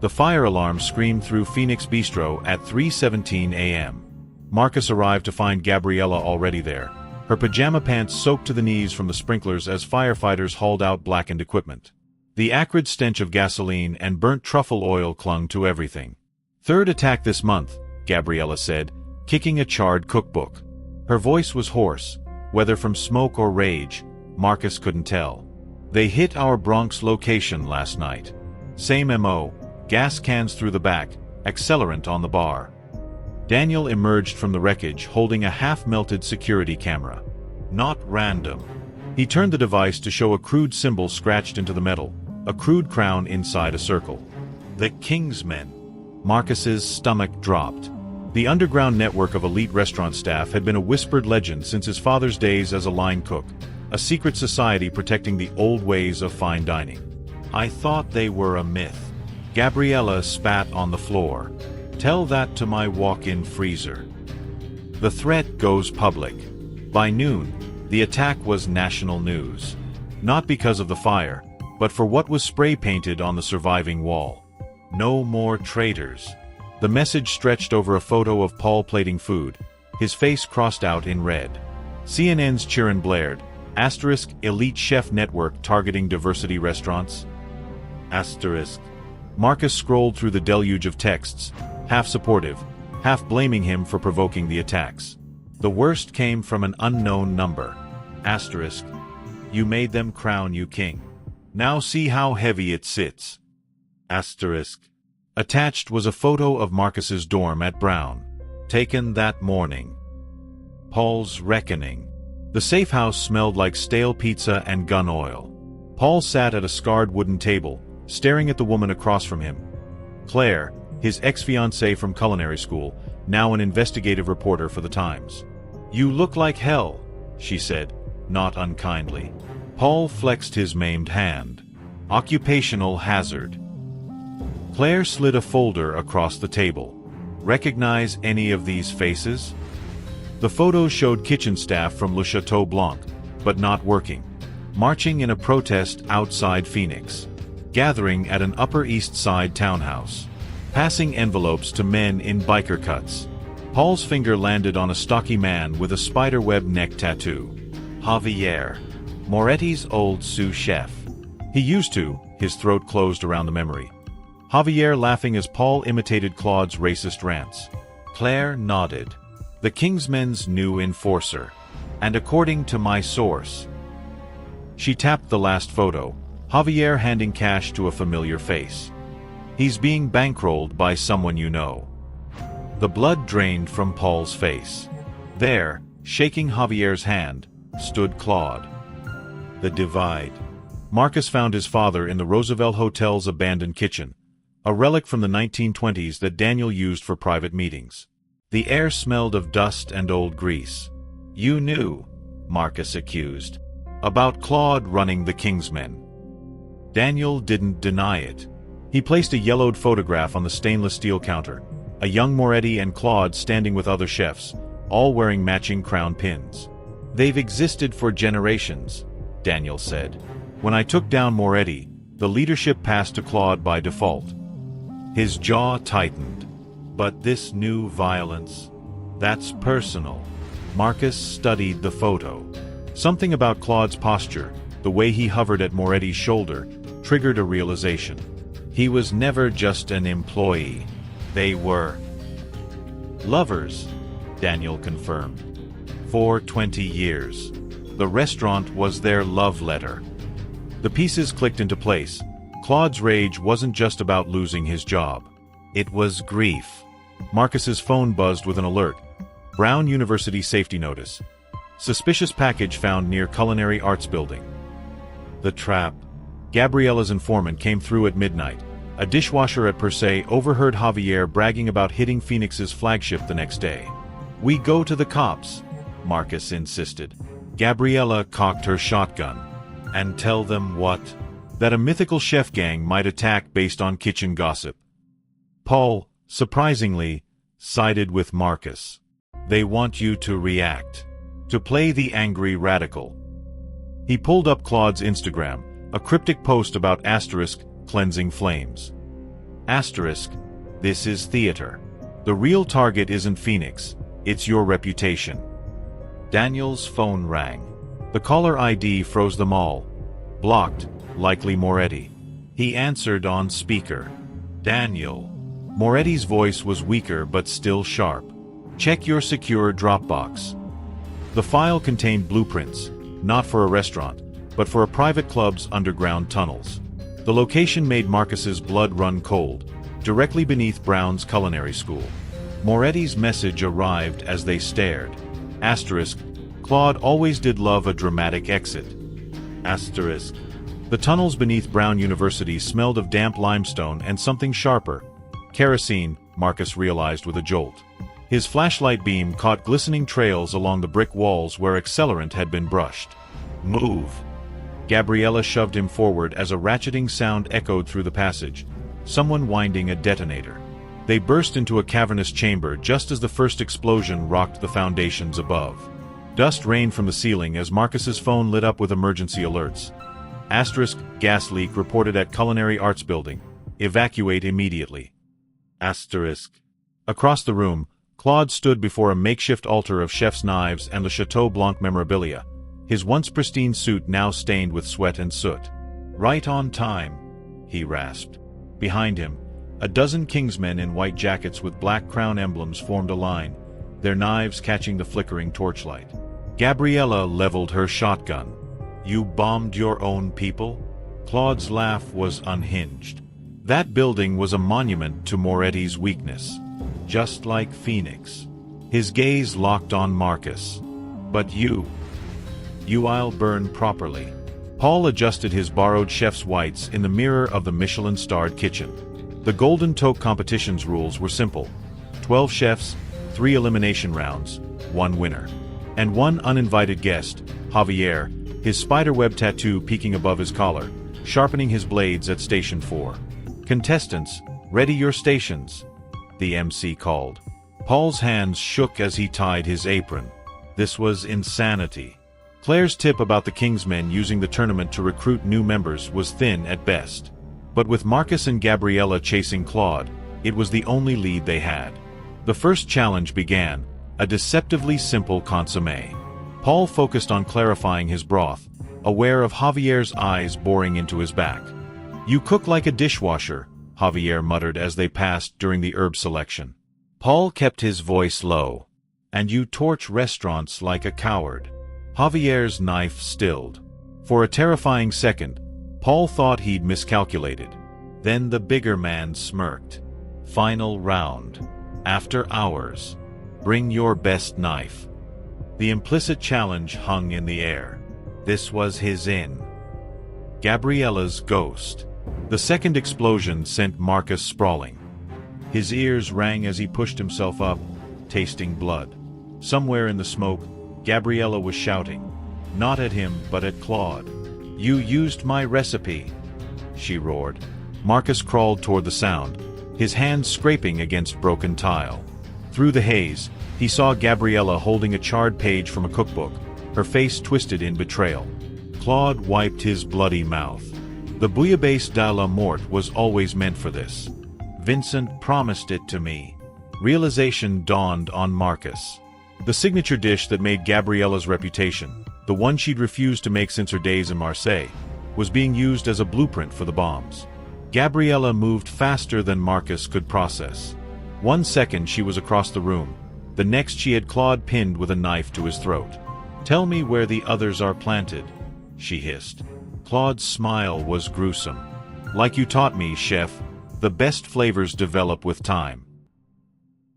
The fire alarm screamed through Phoenix Bistro at 3:17 a.m. Marcus arrived to find Gabriella already there, her pajama pants soaked to the knees from the sprinklers as firefighters hauled out blackened equipment. The acrid stench of gasoline and burnt truffle oil clung to everything. "Third attack this month," Gabriella said, kicking a charred cookbook. Her voice was hoarse, whether from smoke or rage, Marcus couldn't tell. "They hit our Bronx location last night. Same MO, gas cans through the back, accelerant on the bar." Daniel emerged from the wreckage holding a half-melted security camera. "Not random." He turned the device to show a crude symbol scratched into the metal, a crude crown inside a circle. "The Kingsmen." Marcus's stomach dropped. The underground network of elite restaurant staff had been a whispered legend since his father's days as a line cook, a secret society protecting the old ways of fine dining. "I thought they were a myth." Gabriella spat on the floor. "Tell that to my walk-in freezer." The threat goes public. By noon, the attack was national news. Not because of the fire, but for what was spray-painted on the surviving wall. "No more traitors." The message stretched over a photo of Paul plating food, his face crossed out in red. CNN's Chiron blared, asterisk, elite chef network targeting diversity restaurants. Asterisk. Marcus scrolled through the deluge of texts, half supportive, half blaming him for provoking the attacks. The worst came from an unknown number. Asterisk. "You made them crown you king. Now see how heavy it sits." Asterisk. Attached was a photo of Marcus's dorm at Brown, taken that morning. Paul's reckoning. The safe house smelled like stale pizza and gun oil. Paul sat at a scarred wooden table, staring at the woman across from him. Claire, his ex-fiancée from culinary school, now an investigative reporter for the Times. "You look like hell," she said, not unkindly. Paul flexed his maimed hand. "Occupational hazard." Claire slid a folder across the table. "Recognize any of these faces?" The photos showed kitchen staff from Le Chateau Blanc, but not working. Marching in a protest outside Phoenix. Gathering at an Upper East Side townhouse. Passing envelopes to men in biker cuts. Paul's finger landed on a stocky man with a spiderweb neck tattoo. Javier. Moretti's old sous chef. He used to, his throat closed around the memory. Javier laughing as Paul imitated Claude's racist rants. Claire nodded. "The Kingsmen's new enforcer. And according to my source." She tapped the last photo, Javier handing cash to a familiar face. He's being bankrolled by someone you know. The blood drained from Paul's face. There, shaking Javier's hand, stood Claude. The divide. Marcus found his father in the Roosevelt Hotel's abandoned kitchen, a relic from the 1920s that Daniel used for private meetings. The air smelled of dust and old grease. "You knew," Marcus accused, "about Claude running the Kingsmen." Daniel didn't deny it. He placed a yellowed photograph on the stainless steel counter, a young Moretti and Claude standing with other chefs, all wearing matching crown pins. "They've existed for generations," Daniel said. "When I took down Moretti, the leadership passed to Claude by default." His jaw tightened. "But this new violence, that's personal." Marcus studied the photo. Something about Claude's posture, the way he hovered at Moretti's shoulder, triggered a realization. He was never just an employee. They were lovers, Daniel confirmed. For 20 years. The restaurant was their love letter. The pieces clicked into place. Claude's rage wasn't just about losing his job. It was grief. Marcus's phone buzzed with an alert. Brown University safety notice. Suspicious package found near Culinary Arts Building. The trap. Gabriella's informant came through at midnight. A dishwasher at Portray overheard Javier bragging about hitting Phoenix's flagship the next day. "We go to the cops," Marcus insisted. Gabriella cocked her shotgun. "And tell them what?" "That a mythical chef gang might attack based on kitchen gossip." Paul, surprisingly, sided with Marcus. "They want you to react. To play the angry radical." He pulled up Claude's Instagram, a cryptic post about cleansing flames. "This is theater. The real target isn't Phoenix, it's your reputation." Daniel's phone rang. The caller ID froze them all. Blocked, likely Moretti. He answered on speaker. "Daniel." Moretti's voice was weaker but still sharp. "Check your secure Dropbox." The file contained blueprints, not for a restaurant, but for a private club's underground tunnels. The location made Marcus's blood run cold, directly beneath Brown's culinary school. Moretti's message arrived as they stared. Claude always did love a dramatic exit. The tunnels beneath Brown University smelled of damp limestone and something sharper. Kerosene, Marcus realized with a jolt. His flashlight beam caught glistening trails along the brick walls where accelerant had been brushed. "Move!" Gabriella shoved him forward as a ratcheting sound echoed through the passage, someone winding a detonator. They burst into a cavernous chamber just as the first explosion rocked the foundations above. Dust rained from the ceiling as Marcus's phone lit up with emergency alerts. Gas leak reported at Culinary Arts Building. Evacuate immediately. Across the room, Claude stood before a makeshift altar of chef's knives and Le Chateau Blanc memorabilia, his once pristine suit now stained with sweat and soot. "Right on time," he rasped. Behind him, a dozen Kingsmen in white jackets with black crown emblems formed a line, their knives catching the flickering torchlight. Gabriella leveled her shotgun. "You bombed your own people?" Claude's laugh was unhinged. That building was a monument to Moretti's weakness. Just like Phoenix. His gaze locked on Marcus. "But I'll burn properly." Paul adjusted his borrowed chef's whites in the mirror of the Michelin-starred kitchen. The Golden Toque competition's rules were simple. 12 chefs, 3 elimination rounds, 1 winner. And 1 uninvited guest, Javier, his spiderweb tattoo peeking above his collar, sharpening his blades at Station 4. "Contestants, ready your stations," the MC called. Paul's hands shook as he tied his apron. This was insanity. Claire's tip about the Kingsmen using the tournament to recruit new members was thin at best. But with Marcus and Gabriella chasing Claude, it was the only lead they had. The first challenge began, a deceptively simple consommé. Paul focused on clarifying his broth, aware of Javier's eyes boring into his back. "You cook like a dishwasher," Javier muttered as they passed during the herb selection. Paul kept his voice low. "And you torch restaurants like a coward." Javier's knife stilled. For a terrifying second, Paul thought he'd miscalculated. Then the bigger man smirked. Final round. After hours. Bring your best knife. The implicit challenge hung in the air. This was his in. Gabriella's ghost. The second explosion sent Marcus sprawling. His ears rang as he pushed himself up, tasting blood. Somewhere in the smoke, Gabriella was shouting. Not at him, but at Claude. "You used my recipe," she roared. Marcus crawled toward the sound, his hands scraping against broken tile. Through the haze, he saw Gabriella holding a charred page from a cookbook, her face twisted in betrayal. Claude wiped his bloody mouth. The bouillabaisse de la mort was always meant for this. Vincent promised it to me. Realization dawned on Marcus. The signature dish that made Gabriella's reputation, the one she'd refused to make since her days in Marseille, was being used as a blueprint for the bombs. Gabriella moved faster than Marcus could process. 1 second she was across the room. The next she had Claude pinned with a knife to his throat. "Tell me where the others are planted," she hissed. Claude's smile was gruesome. "Like you taught me, chef, the best flavors develop with time."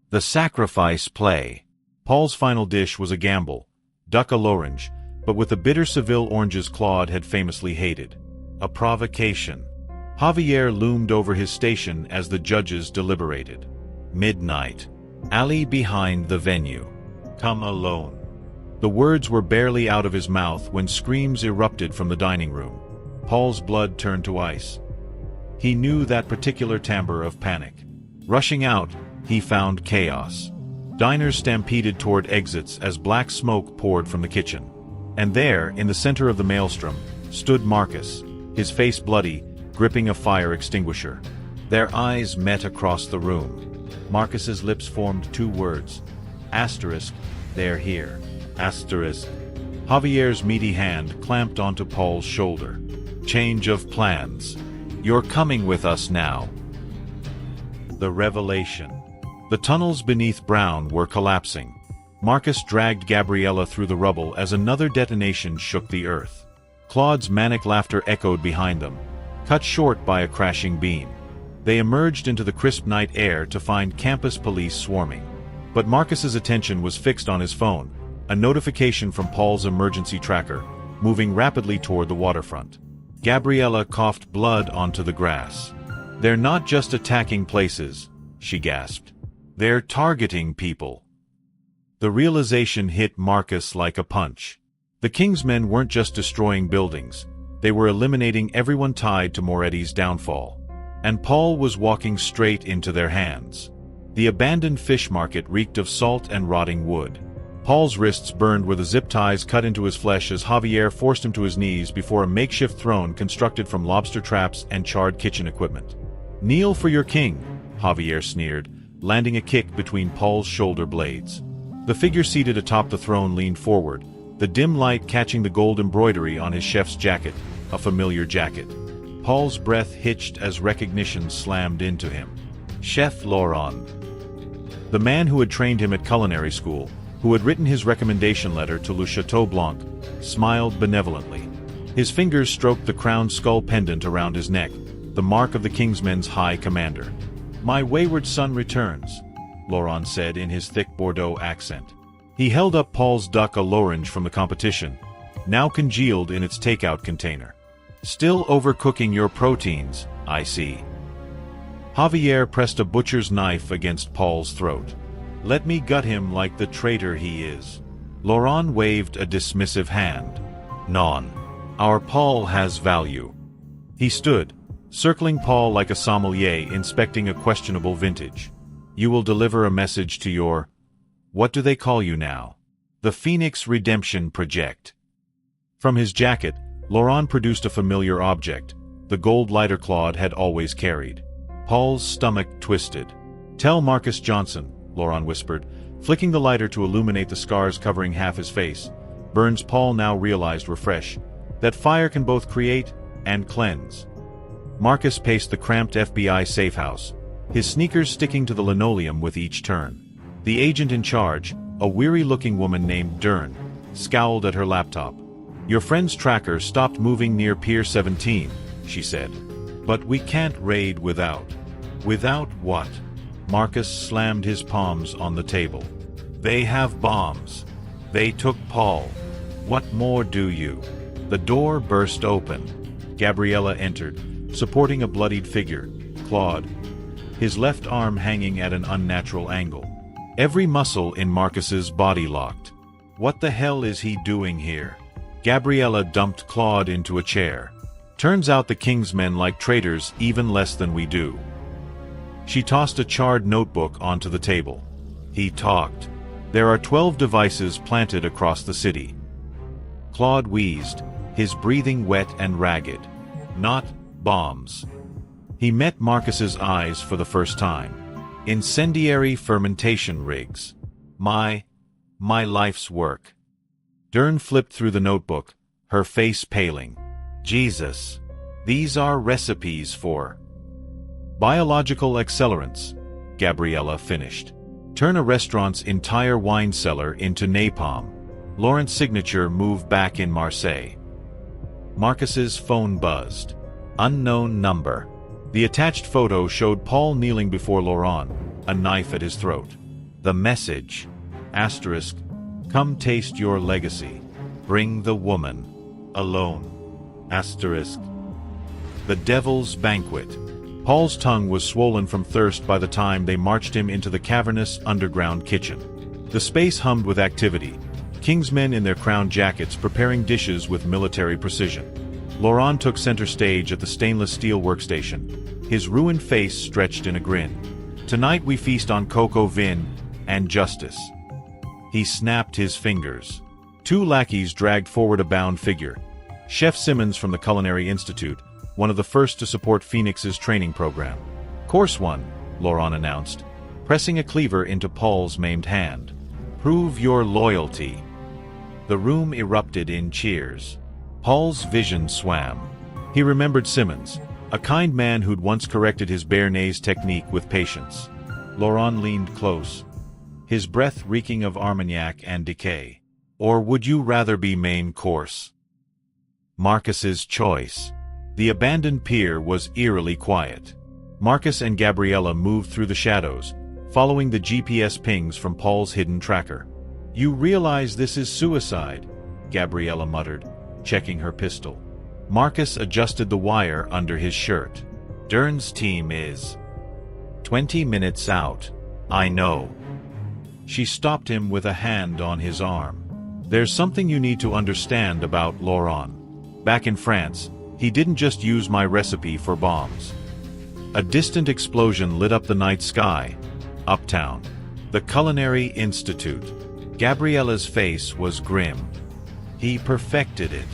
The sacrifice play. Paul's final dish was a gamble, duck à l'orange, but with the bitter Seville oranges Claude had famously hated. A provocation. Javier loomed over his station as the judges deliberated. Midnight. Alley behind the venue. Come alone. The words were barely out of his mouth when screams erupted from the dining room. Paul's blood turned to ice. He knew that particular timbre of panic. Rushing out, he found chaos. Diners stampeded toward exits as black smoke poured from the kitchen. And there, in the center of the maelstrom, stood Marcus, his face bloody, gripping a fire extinguisher. Their eyes met across the room. Marcus's lips formed 2 words. Asterisk, they're here. Asterisk. Javier's meaty hand clamped onto Paul's shoulder. Change of plans. You're coming with us now. The revelation. The tunnels beneath Brown were collapsing. Marcus dragged Gabriella through the rubble as another detonation shook the earth. Claude's manic laughter echoed behind them, cut short by a crashing beam. They emerged into the crisp night air to find campus police swarming. But Marcus's attention was fixed on his phone, a notification from Paul's emergency tracker, moving rapidly toward the waterfront. Gabriella coughed blood onto the grass. "They're not just attacking places," she gasped. "They're targeting people." The realization hit Marcus like a punch. The King's men weren't just destroying buildings, they were eliminating everyone tied to Moretti's downfall. And Paul was walking straight into their hands. The abandoned fish market reeked of salt and rotting wood. Paul's wrists burned where the zip ties cut into his flesh as Javier forced him to his knees before a makeshift throne constructed from lobster traps and charred kitchen equipment. "Kneel for your king," Javier sneered, landing a kick between Paul's shoulder blades. The figure seated atop the throne leaned forward, the dim light catching the gold embroidery on his chef's jacket, a familiar jacket. Paul's breath hitched as recognition slammed into him. Chef Laurent. The man who had trained him at culinary school, who had written his recommendation letter to Le Chateau Blanc, smiled benevolently. His fingers stroked the crowned skull pendant around his neck, the mark of the Kingsmen's high commander. "My wayward son returns," Laurent said in his thick Bordeaux accent. He held up Paul's duck à l'orange from the competition, now congealed in its takeout container. "Still overcooking your proteins, I see." Javier pressed a butcher's knife against Paul's throat. "Let me gut him like the traitor he is." Laurent waved a dismissive hand. "Non. Our Paul has value." He stood, circling Paul like a sommelier inspecting a questionable vintage. "You will deliver a message to your... what do they call you now? The Phoenix Redemption Project." From his jacket, Laurent produced a familiar object, the gold lighter Claude had always carried. Paul's stomach twisted. "Tell Marcus Johnson," Laurent whispered, flicking the lighter to illuminate the scars covering half his face, burns Paul now realized were fresh, that fire can both create and cleanse. Marcus paced the cramped FBI safehouse, his sneakers sticking to the linoleum with each turn. The agent in charge, a weary-looking woman named Dern, scowled at her laptop. Your friend's tracker stopped moving near Pier 17, she said. But we can't raid without. Without what? Marcus slammed his palms on the table. They have bombs. They took Paul. What more do you? The door burst open. Gabriella entered, supporting a bloodied figure, Claude, his left arm hanging at an unnatural angle. Every muscle in Marcus's body locked. What the hell is he doing here? Gabriella dumped Claude into a chair. Turns out the King's men like traitors even less than we do. She tossed a charred notebook onto the table. He talked. There are 12 devices planted across the city. Claude wheezed, his breathing wet and ragged. Not bombs. He met Marcus's eyes for the first time. Incendiary fermentation rigs. My life's work. Dern flipped through the notebook, her face paling. Jesus. These are recipes for biological accelerants, Gabriella finished. Turn a restaurant's entire wine cellar into napalm. Laurent's signature moved back in Marseille. Marcus's phone buzzed. Unknown number. The attached photo showed Paul kneeling before Laurent, a knife at his throat. The message. Asterisk. Come taste your legacy. Bring the woman. Alone. Asterisk. The Devil's Banquet. Paul's tongue was swollen from thirst by the time they marched him into the cavernous underground kitchen. The space hummed with activity. King's men in their crown jackets preparing dishes with military precision. Laurent took center stage at the stainless steel workstation, his ruined face stretched in a grin. Tonight we feast on cocoa vin and justice. He snapped his fingers. 2 lackeys dragged forward a bound figure. Chef Simmons from the Culinary Institute, one of the first to support Phoenix's training program. Course 1, Laurent announced, pressing a cleaver into Paul's maimed hand. Prove your loyalty. The room erupted in cheers. Paul's vision swam. He remembered Simmons, a kind man who'd once corrected his béarnaise technique with patience. Laurent leaned close, his breath reeking of Armagnac and decay. Or would you rather be main course? Marcus's choice. The abandoned pier was eerily quiet. Marcus and Gabriella moved through the shadows, following the GPS pings from Paul's hidden tracker. You realize this is suicide, Gabriella muttered, checking her pistol. Marcus adjusted the wire under his shirt. Dern's team is 20 minutes out. I know. She stopped him with a hand on his arm. There's something you need to understand about Laurent. Back in France, he didn't just use my recipe for bombs. A distant explosion lit up the night sky. Uptown. The Culinary Institute. Gabriella's face was grim. He perfected it.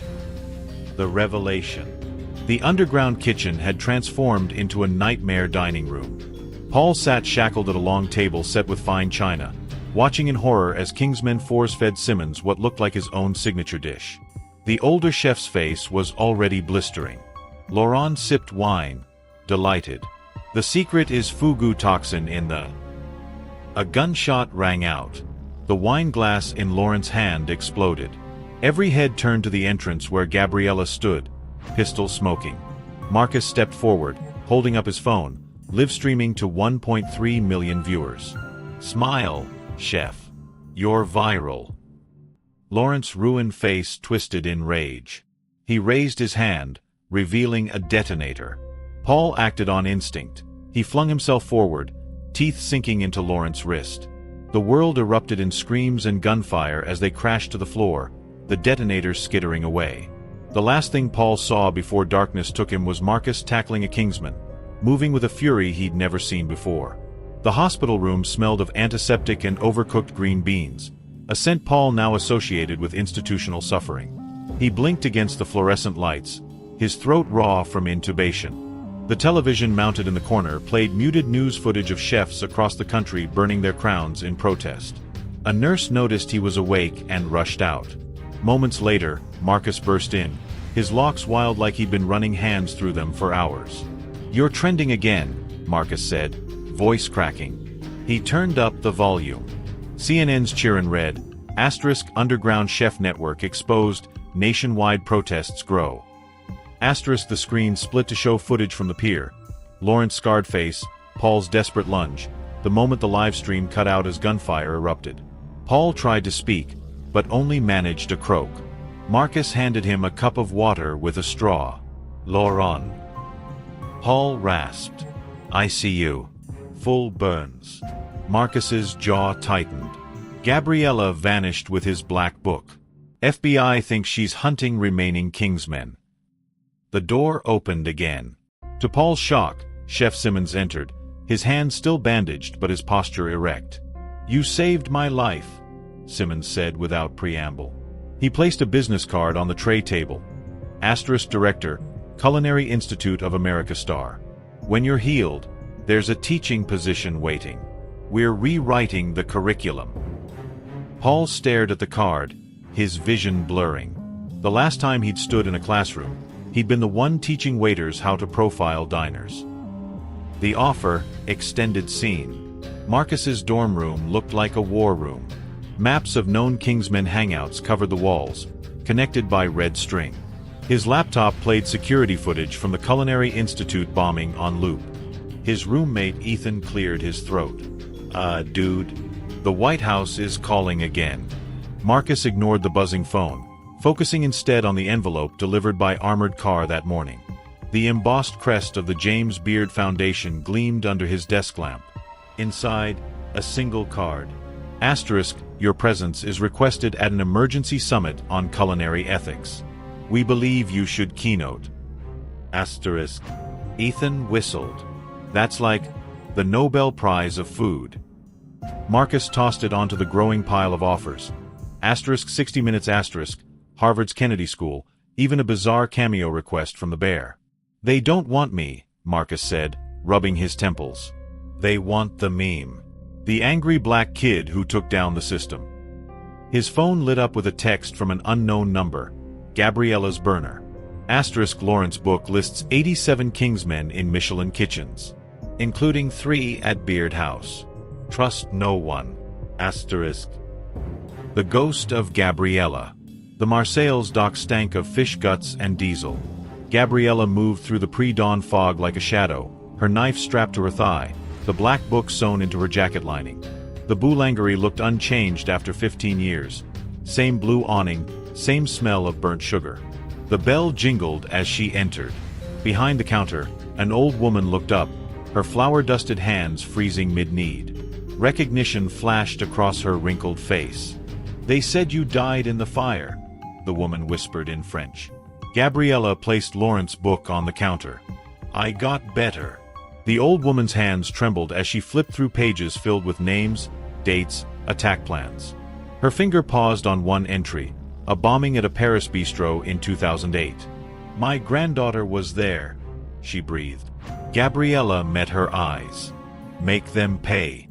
The revelation. The underground kitchen had transformed into a nightmare dining room. Paul sat shackled at a long table set with fine china, watching in horror as King's men force-fed Simmons what looked like his own signature dish. The older chef's face was already blistering. Laurent sipped wine, delighted. The secret is fugu toxin in the... A gunshot rang out. The wine glass in Laurent's hand exploded. Every head turned to the entrance where Gabriella stood, pistol smoking. Marcus stepped forward, holding up his phone, live-streaming to 1.3 million viewers. Smile, chef. You're viral. Laurent's ruined face twisted in rage. He raised his hand, revealing a detonator. Paul acted on instinct. He flung himself forward, teeth sinking into Laurent's wrist. The world erupted in screams and gunfire as they crashed to the floor, the detonator skittering away. The last thing Paul saw before darkness took him was Marcus tackling a Kingsman, moving with a fury he'd never seen before. The hospital room smelled of antiseptic and overcooked green beans, a scent Paul now associated with institutional suffering. He blinked against the fluorescent lights, his throat raw from intubation. The television mounted in the corner played muted news footage of chefs across the country burning their crowns in protest. A nurse noticed he was awake and rushed out. Moments later, Marcus burst in, his locks wild like he'd been running hands through them for hours. You're trending again, Marcus said, voice cracking. He turned up the volume. CNN's cheerin' read, *Underground Chef Network exposed, nationwide protests grow. Asterisk the screen split to show footage from the pier. Lawrence scarred face, Paul's desperate lunge, the moment the live stream cut out as gunfire erupted. Paul tried to speak, but only managed to croak. Marcus handed him a cup of water with a straw. Lauren. Paul rasped. I see you. Full burns. Marcus's jaw tightened. Gabriella vanished with his black book. FBI thinks she's hunting remaining Kingsmen. The door opened again. To Paul's shock, Chef Simmons entered, his hand still bandaged but his posture erect. You saved my life, Simmons said without preamble. He placed a business card on the tray table. Asterisk Director, Culinary Institute of America Star. When you're healed, there's a teaching position waiting. We're rewriting the curriculum. Paul stared at the card, his vision blurring. The last time he'd stood in a classroom, he'd been the one teaching waiters how to profile diners. The offer, extended scene. Marcus's dorm room looked like a war room. Maps of known Kingsmen hangouts covered the walls, connected by red string. His laptop played security footage from the Culinary Institute bombing on loop. His roommate Ethan cleared his throat. Dude. The White House is calling again. Marcus ignored the buzzing phone, focusing instead on the envelope delivered by armored car that morning. The embossed crest of the James Beard Foundation gleamed under his desk lamp. Inside, a single card. Asterisk, your presence is requested at an emergency summit on culinary ethics. We believe you should keynote. Asterisk. Ethan whistled. That's like the Nobel Prize of Food. Marcus tossed it onto the growing pile of offers. Asterisk 60 Minutes asterisk, Harvard's Kennedy School, even a bizarre cameo request from the Bear. They don't want me, Marcus said, rubbing his temples. They want the meme. The angry black kid who took down the system. His phone lit up with a text from an unknown number, Gabriella's burner. Asterisk Lawrence book lists 87 Kingsmen in Michelin kitchens, including 3 at Beard House. Trust no one. Asterisk. The ghost of Gabriella. The Marseille's dock stank of fish guts and diesel. Gabriella moved through the pre-dawn fog like a shadow, her knife strapped to her thigh, the black book sewn into her jacket lining. The boulangerie looked unchanged after 15 years. Same blue awning, same smell of burnt sugar. The bell jingled as she entered. Behind the counter, an old woman looked up, her flour-dusted hands freezing mid-kneed. Recognition flashed across her wrinkled face. They said you died in the fire, the woman whispered in French. Gabriella placed Lawrence's book on the counter. I got better. The old woman's hands trembled as she flipped through pages filled with names, dates, attack plans. Her finger paused on one entry, a bombing at a Paris bistro in 2008. My granddaughter was there, she breathed. Gabriella met her eyes. Make them pay.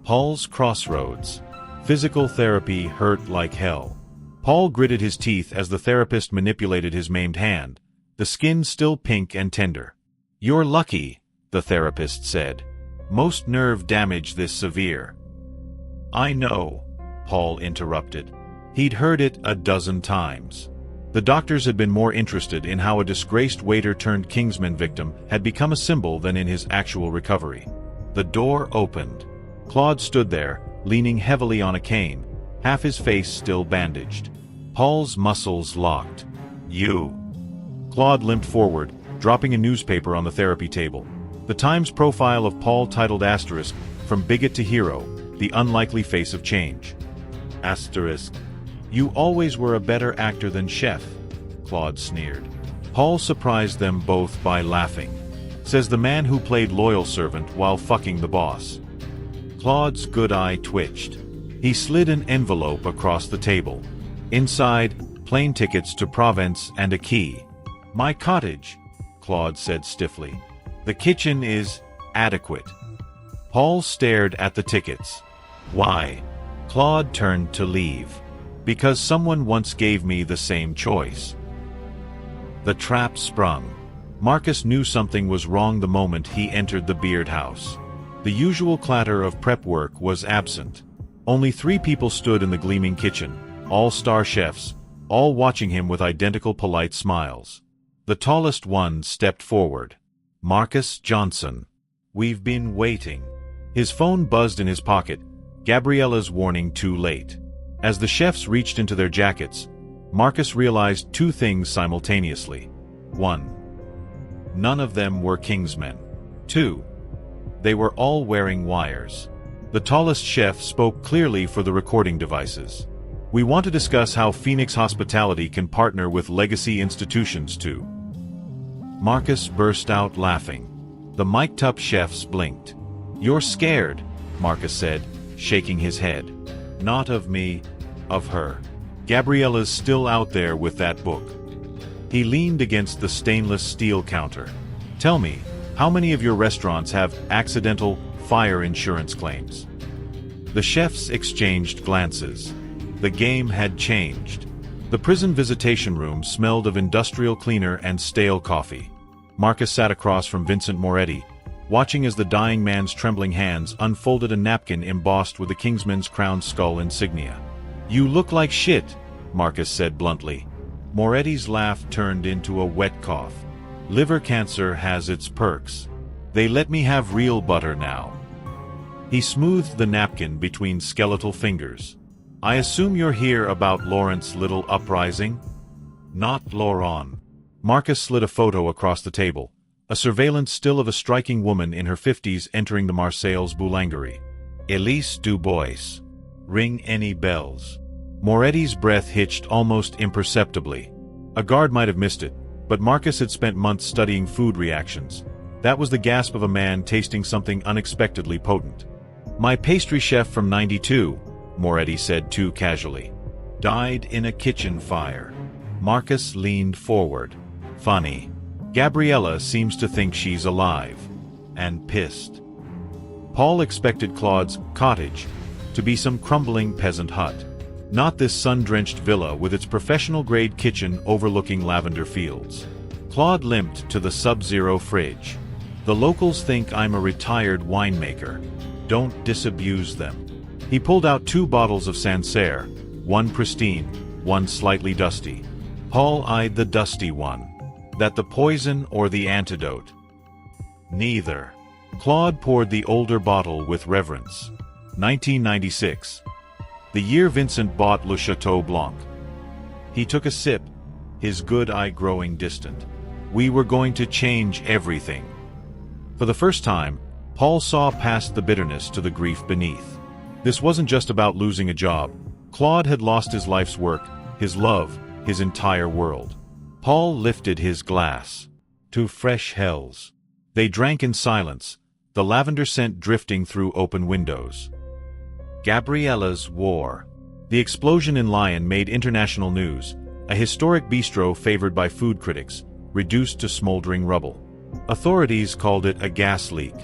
Paul's crossroads. Physical therapy hurt like hell. Paul gritted his teeth as the therapist manipulated his maimed hand, the skin still pink and tender. You're lucky, the therapist said. Most nerve damage this severe. I know, Paul interrupted. He'd heard it a dozen times. The doctors had been more interested in how a disgraced waiter-turned-Kingsman victim had become a symbol than in his actual recovery. The door opened. Claude stood there, leaning heavily on a cane, half his face still bandaged. Paul's muscles locked. You. Claude limped forward, dropping a newspaper on the therapy table. The Times profile of Paul titled asterisk, From Bigot to Hero, the Unlikely Face of Change. Asterisk. You always were a better actor than Chef, Claude sneered. Paul surprised them both by laughing. Says the man who played loyal servant while fucking the boss. Claude's good eye twitched. He slid an envelope across the table. Inside, plane tickets to Provence and a key. My cottage, Claude said stiffly. The kitchen is adequate. Paul stared at the tickets. Why? Claude turned to leave. Because someone once gave me the same choice. The trap sprung. Marcus knew something was wrong the moment he entered the Beard House. The usual clatter of prep work was absent. Only 3 people stood in the gleaming kitchen, all star chefs, all watching him with identical polite smiles. The tallest one stepped forward. Marcus Johnson. We've been waiting. His phone buzzed in his pocket, Gabriella's warning too late. As the chefs reached into their jackets, Marcus realized two things simultaneously. 1. None of them were Kingsmen. 2. They were all wearing wires. The tallest chef spoke clearly for the recording devices. We want to discuss how Phoenix Hospitality can partner with legacy institutions too. Marcus burst out laughing. The mic'd-up chefs blinked. You're scared, Marcus said, shaking his head. Not of me, of her. Gabriella's still out there with that book. He leaned against the stainless steel counter. Tell me, how many of your restaurants have accidental fire insurance claims? The chefs exchanged glances. The game had changed. The prison visitation room smelled of industrial cleaner and stale coffee. Marcus sat across from Vincent Moretti, watching as the dying man's trembling hands unfolded a napkin embossed with the Kingsman's crown skull insignia. You look like shit, Marcus said bluntly. Moretti's laugh turned into a wet cough. Liver cancer has its perks. They let me have real butter now. He smoothed the napkin between skeletal fingers. I assume you're here about Lawrence's little uprising? Not Laurent. Marcus slid a photo across the table, a surveillance still of a striking woman in her 50s entering the Marseille's boulangerie. Elise Dubois. Ring any bells? Moretti's breath hitched almost imperceptibly. A guard might have missed it, but Marcus had spent months studying food reactions. That was the gasp of a man tasting something unexpectedly potent. My pastry chef from '92, Moretti said too casually. Died in a kitchen fire. Marcus leaned forward. Funny. Gabriella seems to think she's alive. And pissed. Paul expected Claude's cottage to be some crumbling peasant hut. Not this sun-drenched villa with its professional-grade kitchen overlooking lavender fields. Claude limped to the sub-zero fridge. The locals think I'm a retired winemaker. Don't disabuse them. He pulled out 2 bottles of Sancerre, one pristine, one slightly dusty. Paul eyed the dusty one. That the poison or the antidote? Neither. Claude poured the older bottle with reverence. 1996. The year Vincent bought Le Chateau Blanc. He took a sip, his good eye growing distant. We were going to change everything. For the first time, Paul saw past the bitterness to the grief beneath. This wasn't just about losing a job. Claude had lost his life's work, his love, his entire world. Paul lifted his glass. To fresh hells. They drank in silence, the lavender scent drifting through open windows. Gabriella's war. The explosion in Lyon made international news, a historic bistro favored by food critics, reduced to smoldering rubble. Authorities called it a gas leak.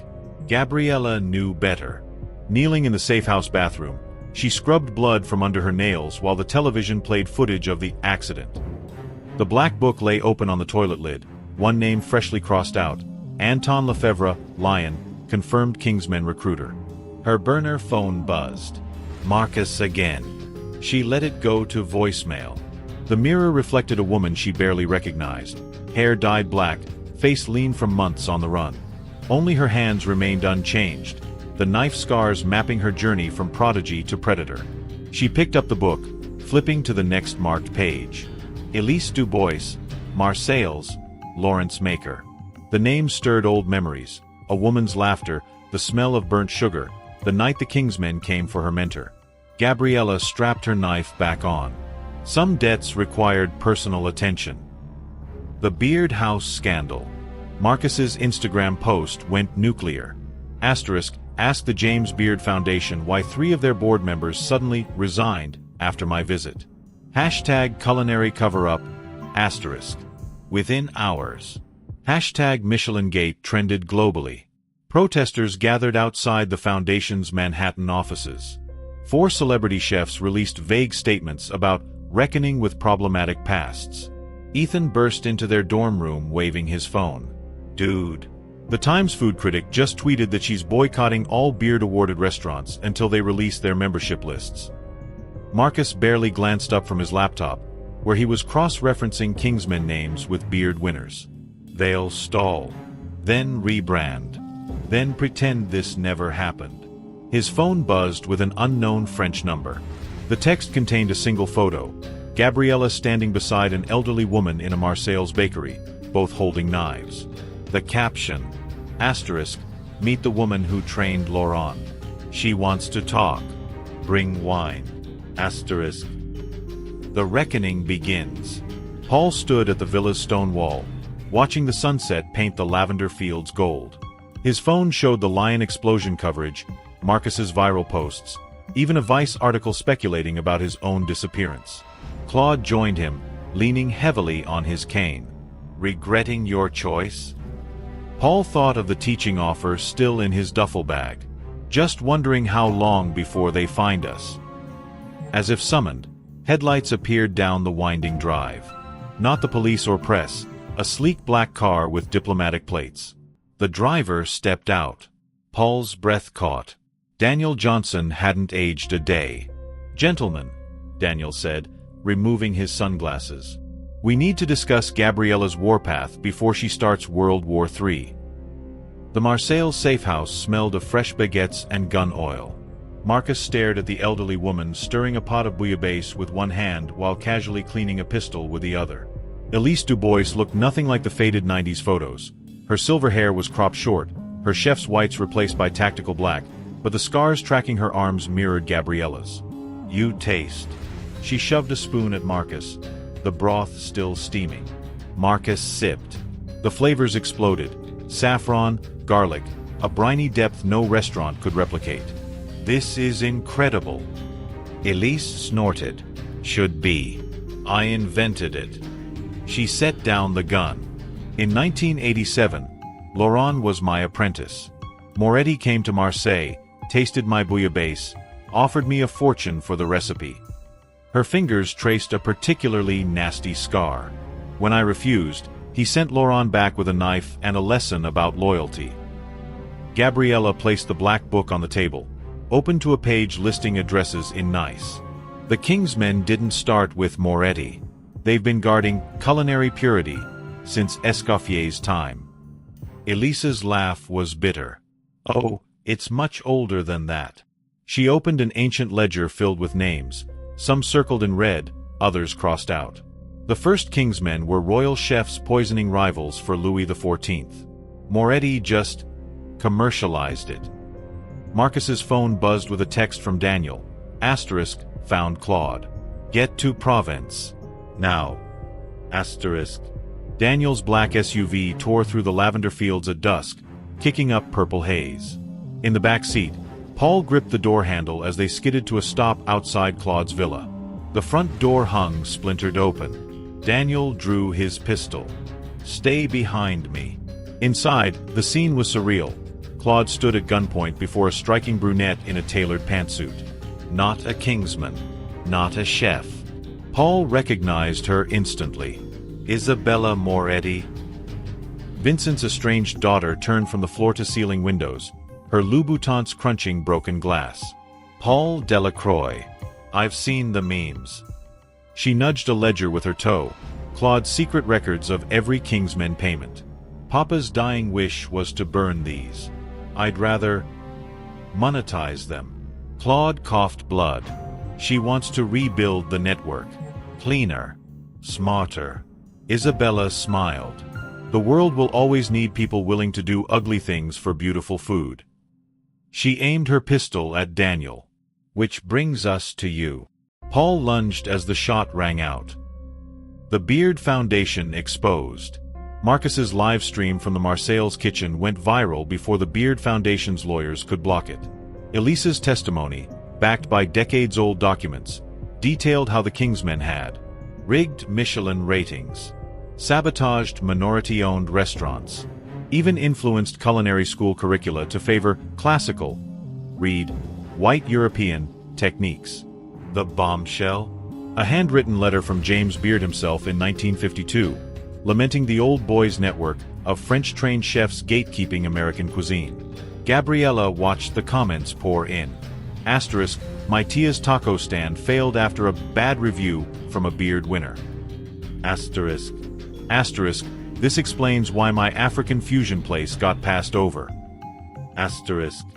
Gabriella knew better. Kneeling in the safe-house bathroom, she scrubbed blood from under her nails while the television played footage of the accident. The black book lay open on the toilet lid, one name freshly crossed out. Anton Lefebvre, Lyon, confirmed Kingsmen recruiter. Her burner phone buzzed. Marcus again. She let it go to voicemail. The mirror reflected a woman she barely recognized. Hair dyed black, face lean from months on the run. Only her hands remained unchanged, the knife scars mapping her journey from prodigy to predator. She picked up the book, flipping to the next marked page. Elise Dubois, Marseille's Lawrence maker. The name stirred old memories, a woman's laughter, the smell of burnt sugar, the night the Kingsmen came for her mentor. Gabriella strapped her knife back on. Some debts required personal attention. The Beard House scandal. Marcus's Instagram post went nuclear. Asked the James Beard Foundation why 3 of their board members suddenly resigned after my visit. Hashtag culinary cover-up, Within hours. Hashtag Michelin Gate trended globally. Protesters gathered outside the foundation's Manhattan offices. 4 celebrity chefs released vague statements about reckoning with problematic pasts. Ethan burst into their dorm room waving his phone. Dude. The Times food critic just tweeted that she's boycotting all Beard-awarded restaurants until they release their membership lists. Marcus barely glanced up from his laptop, where he was cross-referencing Kingsmen names with beard winners. They'll stall, then rebrand, then pretend this never happened. His phone buzzed with an unknown French number. The text contained a single photo, Gabriella standing beside an elderly woman in a Marseille's bakery, both holding knives. The caption, asterisk, meet the woman who trained Laurent. She wants to talk. Bring wine. Asterisk. The reckoning begins. Paul stood at the villa's stone wall, watching the sunset paint the lavender fields gold. His phone showed the lion explosion coverage, Marcus's viral posts, even a Vice article speculating about his own disappearance. Claude joined him, leaning heavily on his cane. Regretting your choice? Paul thought of the teaching offer still in his duffel bag, just wondering how long before they find us. As if summoned, headlights appeared down the winding drive. Not the police or press, a sleek black car with diplomatic plates. The driver stepped out. Paul's breath caught. Daniel Johnson hadn't aged a day. Gentlemen, Daniel said, removing his sunglasses. We need to discuss Gabriella's warpath before she starts World War III. The Marseille safe house smelled of fresh baguettes and gun oil. Marcus stared at the elderly woman stirring a pot of bouillabaisse with one hand while casually cleaning a pistol with the other. Elise Dubois looked nothing like the faded 90s photos. Her silver hair was cropped short, her chef's whites replaced by tactical black, but the scars tracking her arms mirrored Gabriella's. You taste. She shoved a spoon at Marcus, the broth still steaming. Marcus sipped. The flavors exploded. Saffron, garlic, a briny depth no restaurant could replicate. This is incredible. Elise snorted. Should be. I invented it. She set down the gun. In 1987, Laurent was my apprentice. Moretti came to Marseille, tasted my bouillabaisse, offered me a fortune for the recipe. Her fingers traced a particularly nasty scar. When I refused, he sent Laurent back with a knife and a lesson about loyalty. Gabriella placed the black book on the table, opened to a page listing addresses in Nice. The Kingsmen didn't start with Moretti. They've been guarding culinary purity since Escoffier's time. Elise's laugh was bitter. Oh, it's much older than that. She opened an ancient ledger filled with names, some circled in red, others crossed out. The first Kingsmen were royal chefs poisoning rivals for Louis XIV. Moretti just commercialized it. Marcus's phone buzzed with a text from Daniel. Asterisk, found Claude. Get to Provence. Now. Asterisk. Daniel's black SUV tore through the lavender fields at dusk, kicking up purple haze. In the back seat, Paul gripped the door handle as they skidded to a stop outside Claude's villa. The front door hung splintered open. Daniel drew his pistol. Stay behind me. Inside, the scene was surreal. Claude stood at gunpoint before a striking brunette in a tailored pantsuit. Not a Kingsman. Not a chef. Paul recognized her instantly. Isabella Moretti. Vincent's estranged daughter turned from the floor-to-ceiling windows, her Louboutins crunching broken glass. Paul Delacroix. I've seen the memes. She nudged a ledger with her toe, Claude's secret records of every Kingsman payment. Papa's dying wish was to burn these. I'd rather monetize them. Claude coughed blood. She wants to rebuild the network. Cleaner. Smarter. Isabella smiled. The world will always need people willing to do ugly things for beautiful food. She aimed her pistol at Daniel. Which brings us to you. Paul lunged as the shot rang out. The Beard Foundation exposed. Marcus's live stream from the Marseille's kitchen went viral before the Beard Foundation's lawyers could block it. Elise's testimony, backed by decades-old documents, detailed how the Kingsmen had rigged Michelin ratings, sabotaged minority-owned restaurants, even influenced culinary school curricula to favor classical, read, white European, techniques. The bombshell? A handwritten letter from James Beard himself in 1952, lamenting the old boys' network of French-trained chefs gatekeeping American cuisine. Gabriella watched the comments pour in. Asterisk, my Tia's taco stand failed after a bad review from a Beard winner. Asterisk. Asterisk. This explains why my African fusion place got passed over. Asterisk.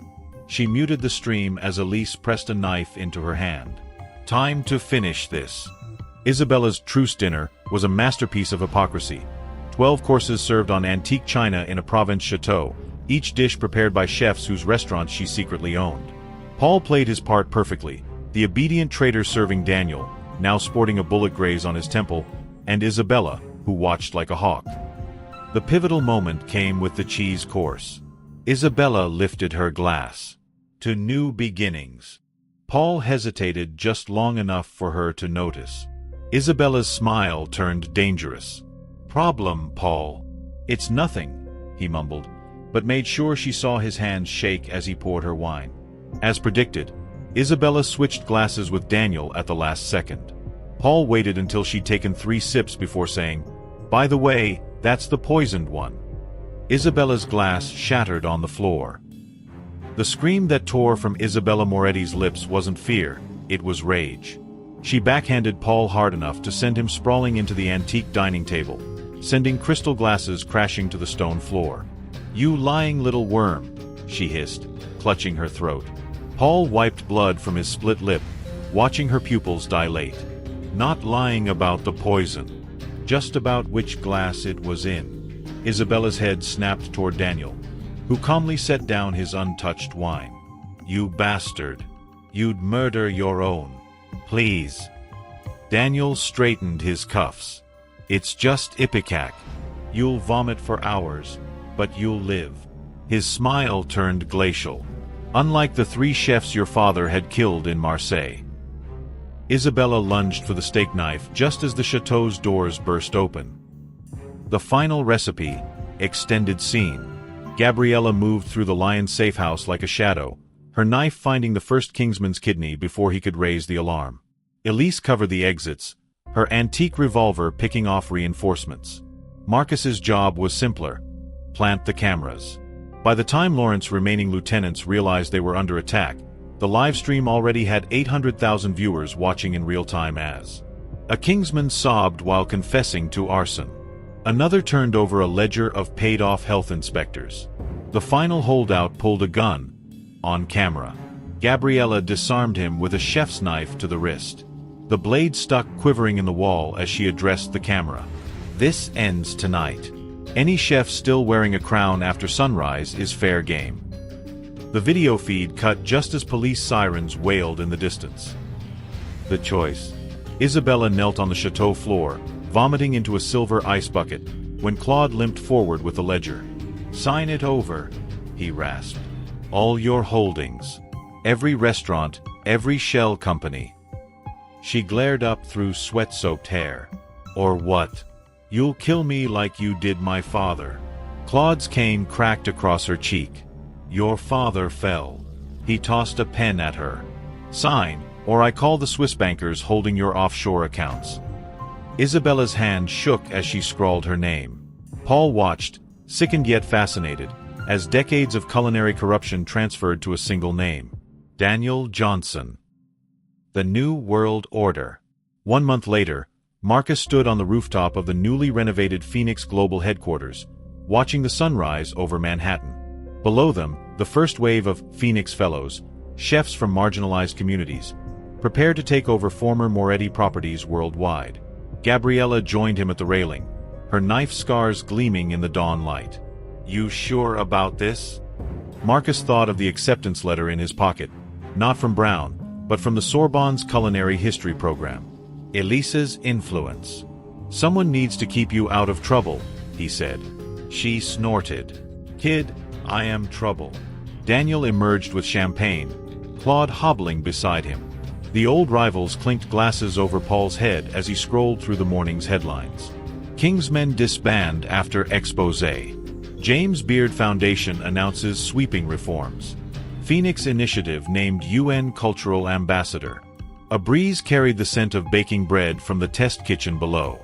She muted the stream as Elise pressed a knife into her hand. Time to finish this. Isabella's truce dinner was a masterpiece of hypocrisy. 12 courses served on antique china in a Provence chateau, each dish prepared by chefs whose restaurants she secretly owned. Paul played his part perfectly, the obedient traitor serving Daniel, now sporting a bullet graze on his temple, and Isabella, who watched like a hawk. The pivotal moment came with the cheese course. Isabella lifted her glass. To new beginnings. Paul hesitated just long enough for her to notice. Isabella's smile turned dangerous. Problem, Paul. It's nothing, he mumbled, but made sure she saw his hands shake as he poured her wine. As predicted, Isabella switched glasses with Daniel at the last second. Paul waited until she'd taken 3 sips before saying, "By the way, that's the poisoned one." Isabella's glass shattered on the floor. The scream that tore from Isabella Moretti's lips wasn't fear, it was rage. She backhanded Paul hard enough to send him sprawling into the antique dining table, sending crystal glasses crashing to the stone floor. "You lying little worm," she hissed, clutching her throat. Paul wiped blood from his split lip, watching her pupils dilate. Not lying about the poison, just about which glass it was in. Isabella's head snapped toward Daniel, who calmly set down his untouched wine. "You bastard. You'd murder your own. Please." Daniel straightened his cuffs. "It's just ipecac. You'll vomit for hours, but you'll live." His smile turned glacial. "Unlike the 3 chefs your father had killed in Marseille." Isabella lunged for the steak knife just as the chateau's doors burst open. The final recipe, extended scene. Gabriella moved through the lion's safe house like a shadow, her knife finding the first Kingsman's kidney before he could raise the alarm. Elise covered the exits, her antique revolver picking off reinforcements. Marcus's job was simpler: plant the cameras. By the time Lawrence's remaining lieutenants realized they were under attack, the live stream already had 800,000 viewers watching in real time as a Kingsman sobbed while confessing to arson. Another turned over a ledger of paid-off health inspectors. The final holdout pulled a gun, on camera. Gabriella disarmed him with a chef's knife to the wrist. The blade stuck quivering in the wall as she addressed the camera. "This ends tonight. Any chef still wearing a crown after sunrise is fair game." The video feed cut just as police sirens wailed in the distance. The choice. Isabella knelt on the chateau floor, vomiting into a silver ice bucket, when Claude limped forward with the ledger. "Sign it over," he rasped. "All your holdings. Every restaurant, every shell company." She glared up through sweat-soaked hair. "Or what? You'll kill me like you did my father." Claude's cane cracked across her cheek. "Your father fell." He tossed a pen at her. "Sign, or I call the Swiss bankers holding your offshore accounts." Isabella's hand shook as she scrawled her name. Paul watched, sickened yet fascinated, as decades of culinary corruption transferred to a single name. Daniel Johnson. The New World Order. 1 month later, Marcus stood on the rooftop of the newly renovated Phoenix Global Headquarters, watching the sunrise over Manhattan. Below them, the first wave of Phoenix Fellows, chefs from marginalized communities, prepared to take over former Moretti properties worldwide. Gabriella joined him at the railing, her knife scars gleaming in the dawn light. "You sure about this?" Marcus thought of the acceptance letter in his pocket, not from Brown, but from the Sorbonne's culinary history program. Elise's influence. "Someone needs to keep you out of trouble," he said. She snorted. "Kid, I am trouble." Daniel emerged with champagne, Claude hobbling beside him. The old rivals clinked glasses over Paul's head as he scrolled through the morning's headlines. Kingsmen disband after exposé. James Beard Foundation announces sweeping reforms. Phoenix Initiative named UN Cultural Ambassador. A breeze carried the scent of baking bread from the test kitchen below.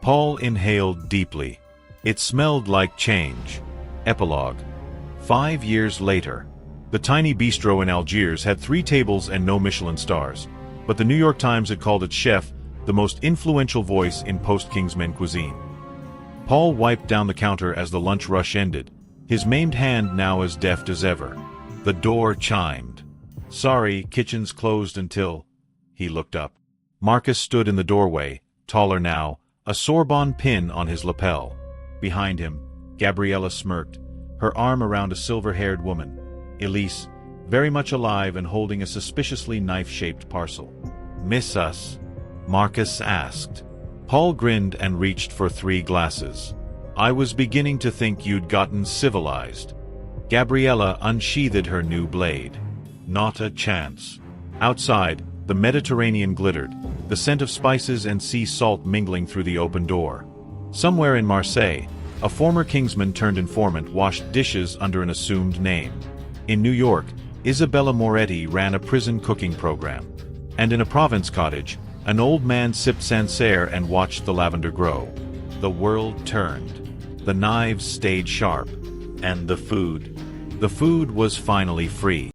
Paul inhaled deeply. It smelled like change. Epilogue. 5 years later. The tiny bistro in Algiers had 3 tables and no Michelin stars, but the New York Times had called its chef the most influential voice in post-Kingsman cuisine. Paul wiped down the counter as the lunch rush ended, his maimed hand now as deft as ever. The door chimed. "Sorry, kitchen's closed until—" He looked up. Marcus stood in the doorway, taller now, a Sorbonne pin on his lapel. Behind him, Gabriella smirked, her arm around a silver-haired woman, Elise, very much alive and holding a suspiciously knife-shaped parcel. "Miss us?" Marcus asked. Paul grinned and reached for 3 glasses. "I was beginning to think you'd gotten civilized." Gabriella unsheathed her new blade. "Not a chance." Outside, the Mediterranean glittered, the scent of spices and sea salt mingling through the open door. Somewhere in Marseille, a former Kingsman turned informant washed dishes under an assumed name. In New York, Isabella Moretti ran a prison cooking program. And in a Provence cottage, an old man sipped Sancerre and watched the lavender grow. The world turned. The knives stayed sharp. And the food. The food was finally free.